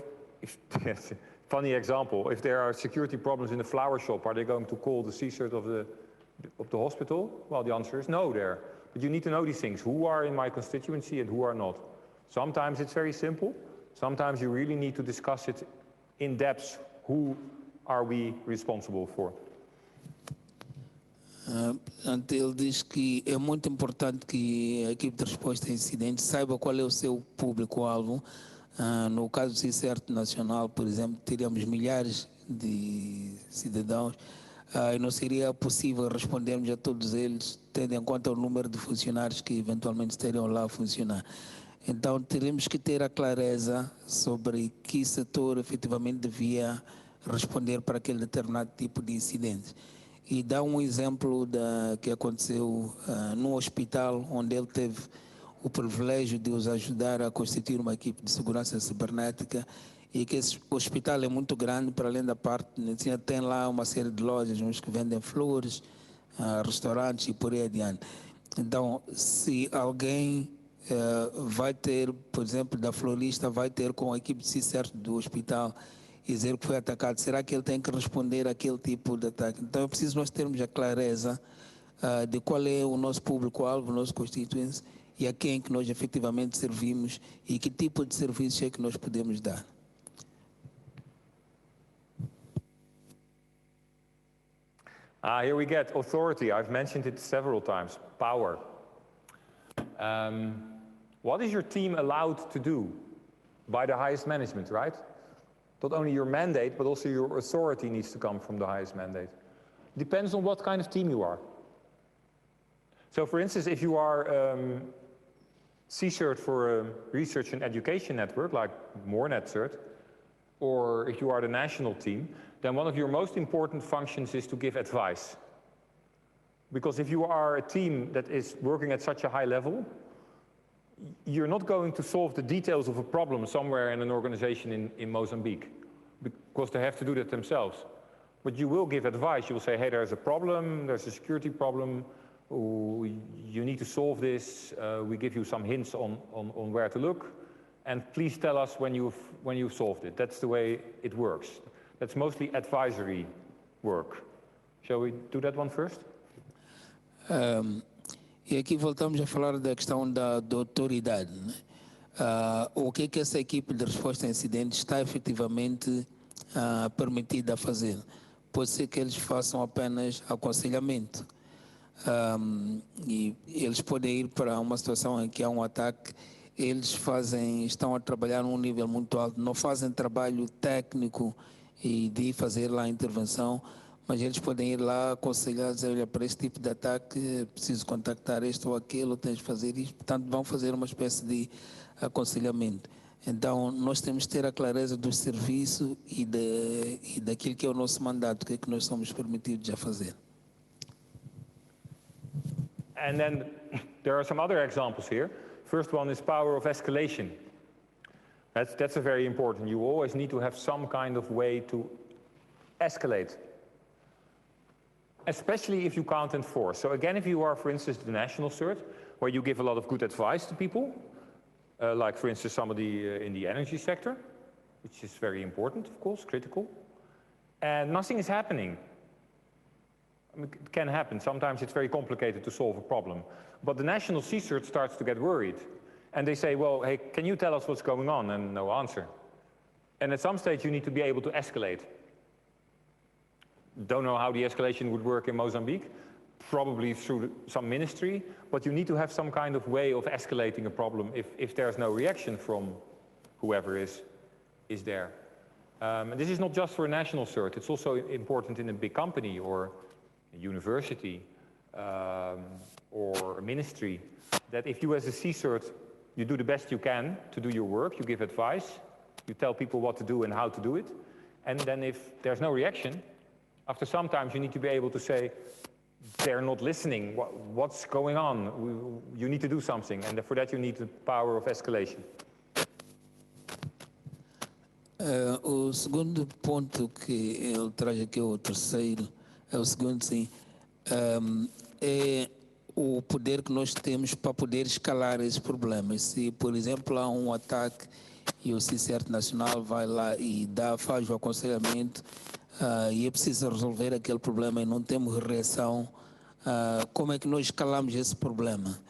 funny example, if there are security problems in the flower shop, are they going to call the CSIRT of the hospital? Well, the answer is no there. But you need to know these things. Who are in my constituency and who are not? Sometimes it's very simple. Sometimes you really need to discuss it in depth. Who are we responsible for? Ele diz que é muito importante que a equipe de resposta a incidentes saiba qual é o seu público-alvo. No caso do CSIRT nacional, por exemplo, teríamos milhares de cidadãos e não seria possível respondermos a todos eles, tendo em conta o número de funcionários que eventualmente estariam lá a funcionar. Então, teríamos que ter a clareza sobre que setor efetivamente devia responder para aquele determinado tipo de incidentes. E dá um exemplo que aconteceu num hospital onde ele teve o privilégio de os ajudar a constituir uma equipe de segurança cibernética, e que esse hospital é muito grande, para além da parte de medicina, tem lá uma série de lojas, uns que vendem flores, restaurantes e por aí adiante. Então, se alguém vai ter, por exemplo, da florista, vai ter com a equipe de CSIRT do hospital e dizer que foi atacado, será que ele tem que responder àquele tipo de ataque? Então é preciso nós termos a clareza de qual é o nosso público-alvo, o nosso constituinte, e a quem que nós efetivamente servimos e que tipo de serviço é que nós podemos dar. Here we get authority. I've mentioned it several times. Power. What is your team allowed to do by the highest management, right? Not only your mandate, but also your authority needs to come from the highest mandate. Depends on what kind of team you are. So for instance, if you are CSIRT for a research and education network, like MoreNet-CERT, or if you are the national team, then one of your most important functions is to give advice. Because if you are a team that is working at such a high level, you're not going to solve the details of a problem somewhere in an organization in Mozambique, because they have to do that themselves. But you will give advice. You will say, hey, there's a problem, there's a security problem, you need to solve this, we give you some hints on where to look, and please tell us when you've solved it. That's the way it works. That's mostly advisory work. Shall we do that one first? E aqui voltamos a falar da questão da autoridade, né? O que é que essa equipe de resposta a incidentes está efetivamente permitida a fazer? Pode ser que eles façam apenas aconselhamento, e eles podem ir para uma situação em que há um ataque, eles estão a trabalhar num nível muito alto, não fazem trabalho técnico e de fazer lá a intervenção, mas eles podem ir lá aconselhar, dizer, olha, para este tipo de ataque é preciso contactar este ou aquele, tens de fazer isto, portanto vão fazer uma espécie de aconselhamento. Então nós temos que ter a clareza do serviço e daquilo que é o nosso mandato, o que é que nós somos permitidos a fazer. And then there are some other examples here. First one is power of escalation. That's a very important. You always need to have some kind of way to escalate, especially if you can't enforce. So again, if you are, for instance, the national CERT, where you give a lot of good advice to people, like, for instance, somebody in the energy sector, which is very important, of course, critical, and nothing is happening. I mean, it can happen. Sometimes it's very complicated to solve a problem. But the national CSIRT starts to get worried. And they say, well, hey, can you tell us what's going on? And no answer. And at some stage, you need to be able to escalate. Don't know how the escalation would work in Mozambique. Probably through some ministry. But you need to have some kind of way of escalating a problem if there's no reaction from whoever is there. And this is not just for a national CERT. It's also important in a big company or a university or a ministry, that if you as a CSIRT, you do the best you can to do your work, you give advice, you tell people what to do and how to do it, and then if there's no reaction, after some time you need to be able to say, they're not listening, what's going on? You need to do something, and for that you need the power of escalation. O segundo ponto que ele traz aqui, o terceiro, é o seguinte, sim, é o poder que nós temos para poder escalar esses problemas. Se, por exemplo, há um ataque e o CSIRT nacional vai lá e faz o aconselhamento e é preciso resolver aquele problema e não temos reação, como é que nós escalamos esse problema?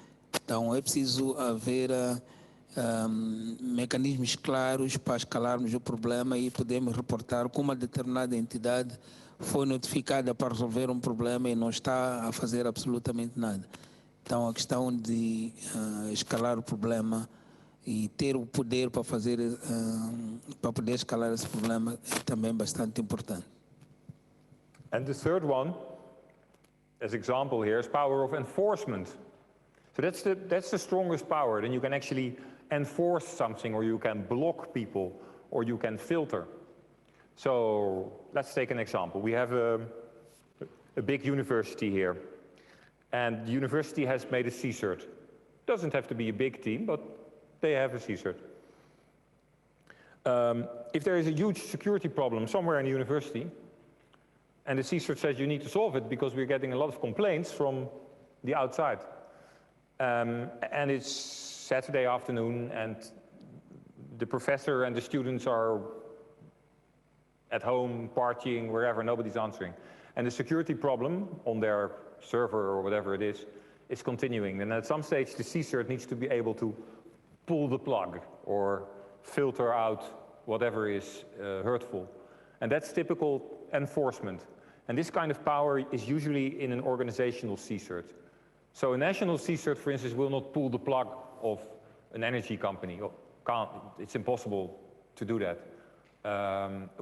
Então é preciso haver mecanismos claros para escalarmos o problema e podemos reportar como uma determinada entidade foi notificada para resolver um problema e não está a fazer absolutamente nada. Então a questão de escalar o problema e ter o poder para fazer para poder escalar esse problema é também bastante importante. And the third one, as example here, is power of enforcement. So that's the strongest power. Then you can actually enforce something, or you can block people, or you can filter. So let's take an example. We have a big university here, and the university has made a CSIRT. Doesn't have to be a big team, but they have a CSIRT. If there is a huge security problem somewhere in the university, and the CSIRT says you need to solve it because we're getting a lot of complaints from the outside, and it's Saturday afternoon, and the professor and the students are at home, partying, wherever, nobody's answering. And the security problem on their server or whatever it is continuing. And at some stage, the CSIRT needs to be able to pull the plug or filter out whatever is hurtful. And that's typical enforcement. And this kind of power is usually in an organizational CSIRT. So a national CSIRT, for instance, will not pull the plug of an energy company. It's impossible to do that.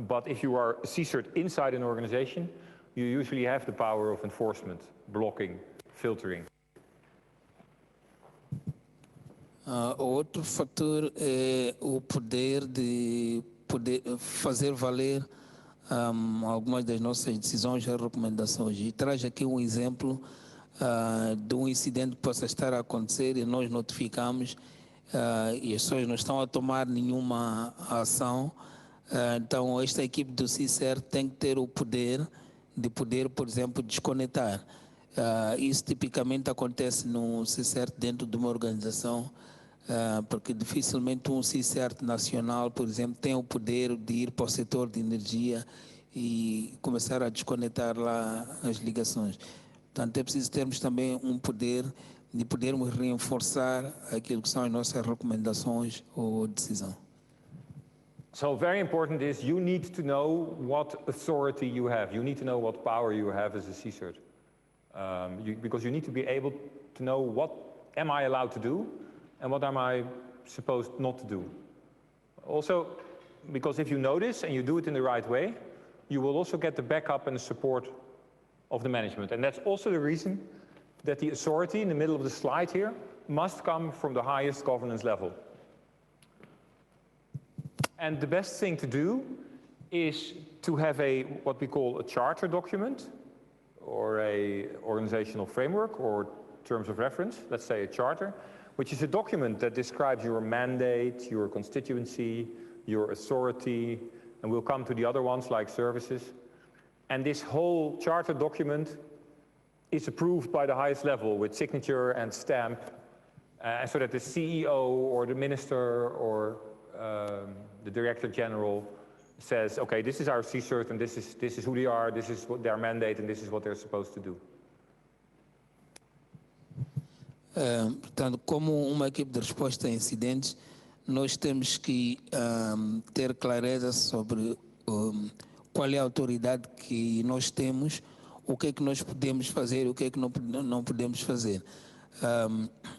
But if you are a CSIRT inside an organization, you usually have the power of enforcement, blocking, filtering. Outro fator é o poder de fazer valer algumas das nossas decisões e recomendações. E traz aqui um exemplo de um incidente que possa estar a acontecer e nós notificamos e as pessoas não estão a tomar nenhuma ação. Então, esta equipe do CSIRT tem que ter o poder de poder, por exemplo, desconectar. Isso tipicamente acontece no CSIRT dentro de uma organização, porque dificilmente um CSIRT nacional, por exemplo, tem o poder de ir para o setor de energia e começar a desconectar lá as ligações. Portanto, é preciso termos também um poder de podermos reforçar aquilo que são as nossas recomendações ou decisão. So very important is you need to know what authority you have. You need to know what power you have as a CSIRT. Because you need to be able to know what am I allowed to do and what am I supposed not to do. Also, because if you know this and you do it in the right way, you will also get the backup and the support of the management. And that's also the reason that the authority in the middle of the slide here must come from the highest governance level. And the best thing to do is to have what we call a charter document, or a organizational framework, or terms of reference, let's say a charter, which is a document that describes your mandate, your constituency, your authority, and we'll come to the other ones like services. And this whole charter document is approved by the highest level with signature and stamp, so that the CEO or the minister or the director general says, okay, this is our CSIRT and this is who they are, this is what their mandate and this is what they're supposed to do. Portanto, como uma equipe de resposta a incidentes, nós temos que ter clareza sobre qual é a autoridade que nós temos, o que é que nós podemos fazer, o que é que não podemos fazer.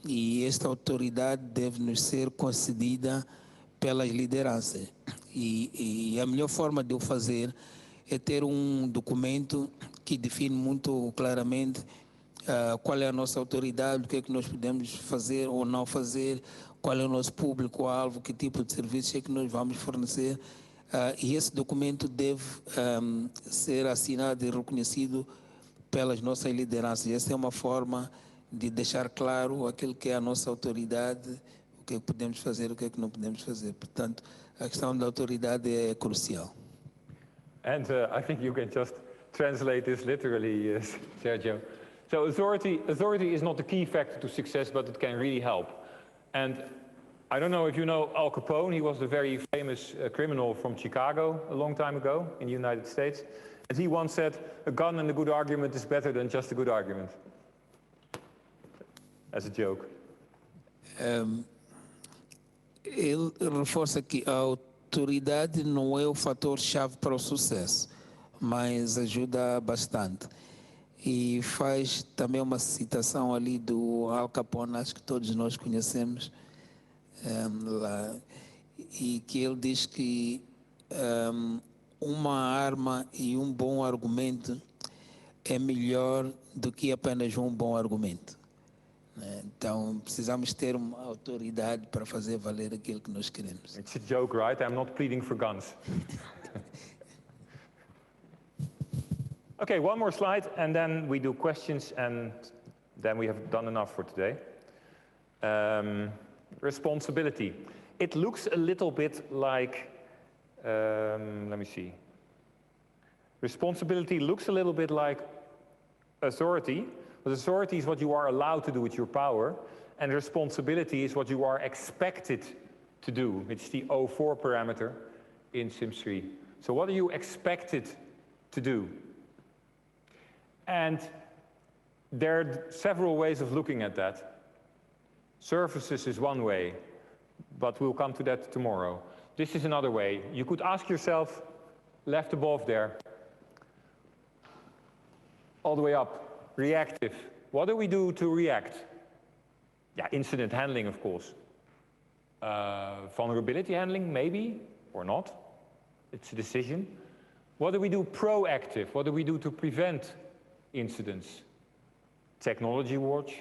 E esta autoridade deve nos ser concedida pelas lideranças. E a melhor forma de o fazer é ter um documento que define muito claramente qual é a nossa autoridade, o que é que nós podemos fazer ou não fazer, qual é o nosso público-alvo, que tipo de serviços é que nós vamos fornecer. E esse documento deve ser assinado e reconhecido pelas nossas lideranças. Essa é uma forma de deixar claro aquilo que é a nossa autoridade, o que é que podemos fazer, o que é que não podemos fazer. Portanto, a questão da autoridade é crucial. And I think you can just translate this literally, Sergio. So authority is not the key factor to success, but it can really help. And I don't know if you know Al Capone. He was the very famous criminal from Chicago a long time ago in the United States. And he once said, a gun and a good argument is better than just a good argument. As a joke. Ele reforça que a autoridade não é o fator-chave para o sucesso, mas ajuda bastante. E faz também uma citação ali do Al Capone, acho que todos nós conhecemos, lá, e que ele diz que uma arma e um bom argumento é melhor do que apenas um bom argumento. Então, precisamos ter uma autoridade para fazer valer aquilo que nós queremos. It's a joke, right? I'm not pleading for guns. Okay, one more slide, and then we do questions, and then we have done enough for today. Responsibility. It looks a little bit like, let me see. Responsibility looks a little bit like authority, but authority is what you are allowed to do with your power, and responsibility is what you are expected to do. It's the O4 parameter in SIM3. So what are you expected to do? And there are several ways of looking at that. Services is one way, but we'll come to that tomorrow. This is another way. You could ask yourself, left above there, all the way up, reactive. What do we do to react? Yeah, incident handling, of course. Vulnerability handling, maybe, or not. It's a decision. What do we do proactive? What do we do to prevent incidents? Technology watch,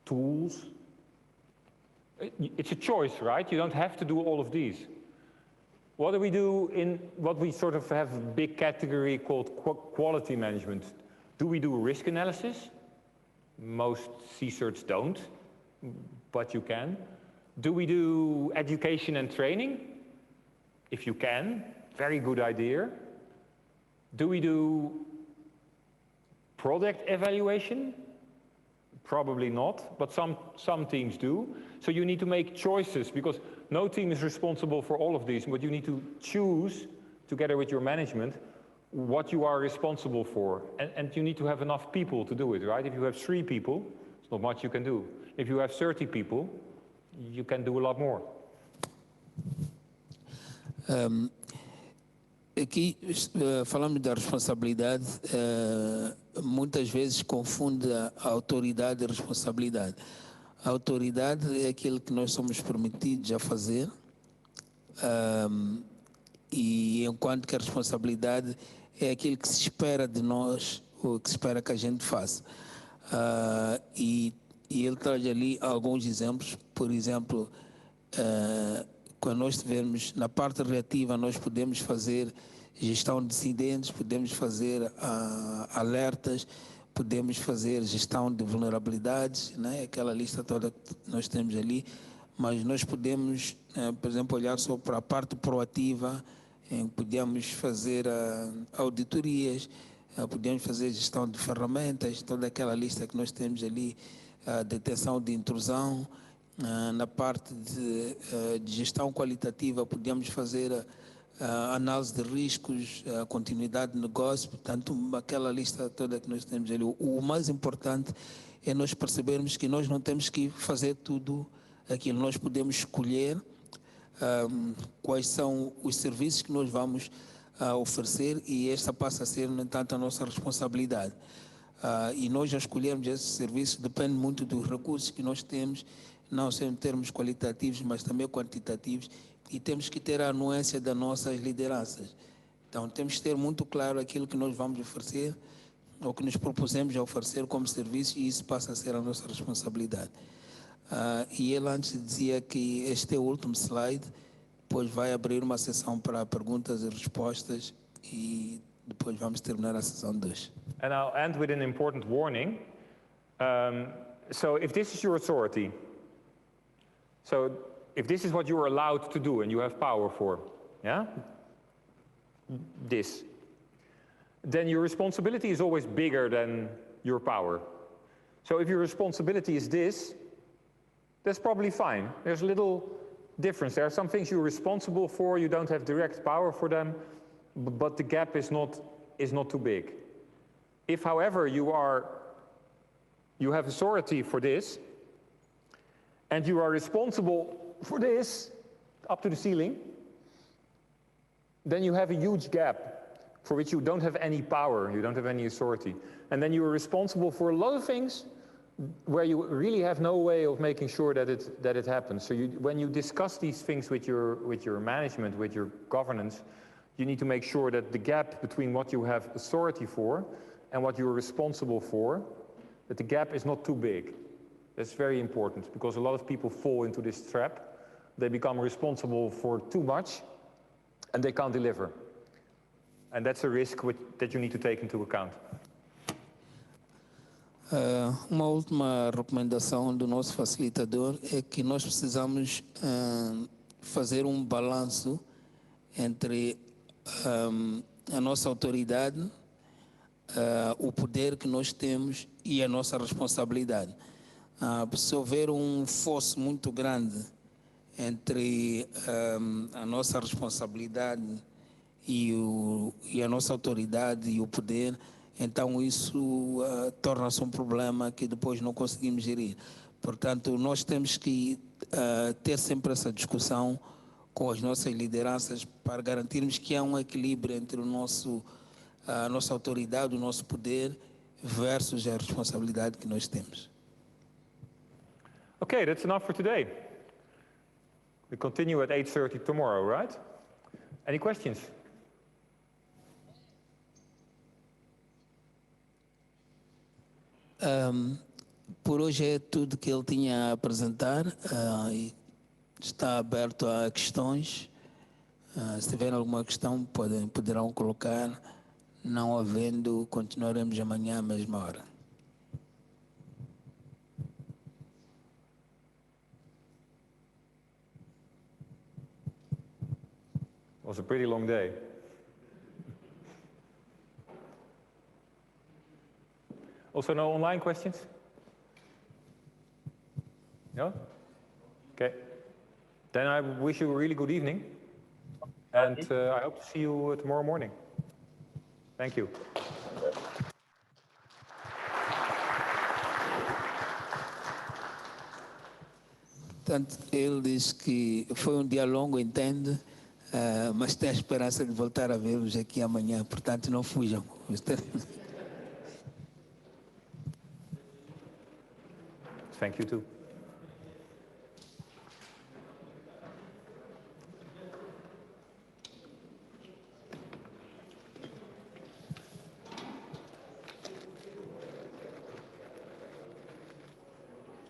tools. It's a choice, right? You don't have to do all of these. What do we do in what we sort of have a big category called quality management? Do we do risk analysis? Most CSIRTs don't, but you can. Do we do education and training? If you can, very good idea. Do we do product evaluation? Probably not, but some teams do. So you need to make choices, because no team is responsible for all of these, but you need to choose, together with your management, what you are responsible for. And you need to have enough people to do it, right? If you have 3 people, it's not much you can do. If you have 30 people, you can do a lot more. Aqui falamos da responsabilidade muitas vezes confunde a autoridade e a responsabilidade. A autoridade é aquilo que nós somos permitidos a fazer, e enquanto que a responsabilidade é aquilo que se espera de nós, ou que se espera que a gente faça. E ele traz ali alguns exemplos. Por exemplo, quando nós estivermos na parte reativa, nós podemos fazer gestão de incidentes, podemos fazer alertas, podemos fazer gestão de vulnerabilidades, né? Aquela lista toda que nós temos ali, mas nós podemos, por exemplo, olhar só para a parte proativa, podemos fazer auditorias, podemos fazer gestão de ferramentas, toda aquela lista que nós temos ali, detecção de intrusão. Na parte de gestão qualitativa, podemos fazer análise de riscos, continuidade de negócio, portanto, aquela lista toda que nós temos ali. O mais importante é nós percebermos que nós não temos que fazer tudo aquilo, nós podemos escolher quais são os serviços que nós vamos oferecer, e esta passa a ser, no entanto, a nossa responsabilidade. E nós já escolhermos esses serviços depende muito dos recursos que nós temos, não só em termos qualitativos, mas também quantitativos, e temos que ter a anuência das nossas lideranças. Então, temos que ter muito claro aquilo que nós vamos oferecer, ou que nos propusemos a oferecer como serviço, e isso passa a ser a nossa responsabilidade. E ele antes dizia que este é o último slide, depois vai abrir uma sessão para perguntas e respostas, e depois vamos terminar a sessão 2. And I'll end with an important warning. So if this is your authority, so if this is what you're allowed to do and you have power for, yeah, this, then your responsibility is always bigger than your power. So if your responsibility is this, that's probably fine. There's a little difference. There are some things you're responsible for, you don't have direct power for them, but the gap is not too big. If, however, you have authority for this, and you are responsible for this, up to the ceiling, then you have a huge gap for which you don't have any power, you don't have any authority. And then you are responsible for a lot of things where you really have no way of making sure that it happens. So when you discuss these things with your management, with your governance, you need to make sure that the gap between what you have authority for and what you're responsible for, that the gap is not too big. That's very important, because a lot of people fall into this trap. They become responsible for too much and they can't deliver. And that's a risk that you need to take into account. Uma última recomendação do nosso facilitador é que nós precisamos fazer um balanço entre a nossa autoridade, o poder que nós temos e a nossa responsabilidade. Se houver um fosso muito grande entre a nossa responsabilidade e a nossa autoridade e o poder, então isso torna-se um problema que depois não conseguimos gerir. Portanto, nós temos que ter sempre essa discussão com as nossas lideranças para garantirmos que há um equilíbrio entre a nossa autoridade, o nosso poder versus a responsabilidade que nós temos. Okay, that's enough for today. We continue at 8:30 tomorrow, right? Any questions? Por hoje é tudo que ele tinha a apresentar, e está aberto a questões. Se tiverem alguma questão, poderão colocar. Não havendo, continuaremos amanhã à mesma hora. It was a pretty long day. Also, no online questions? No? Okay. Then I wish you a really good evening. And I hope to see you tomorrow morning. Thank you. Portanto, ele diz que foi um dia longo, entende, mas tem a esperança de voltar a vê-los aqui amanhã. Portanto, não fujam. Thank you too.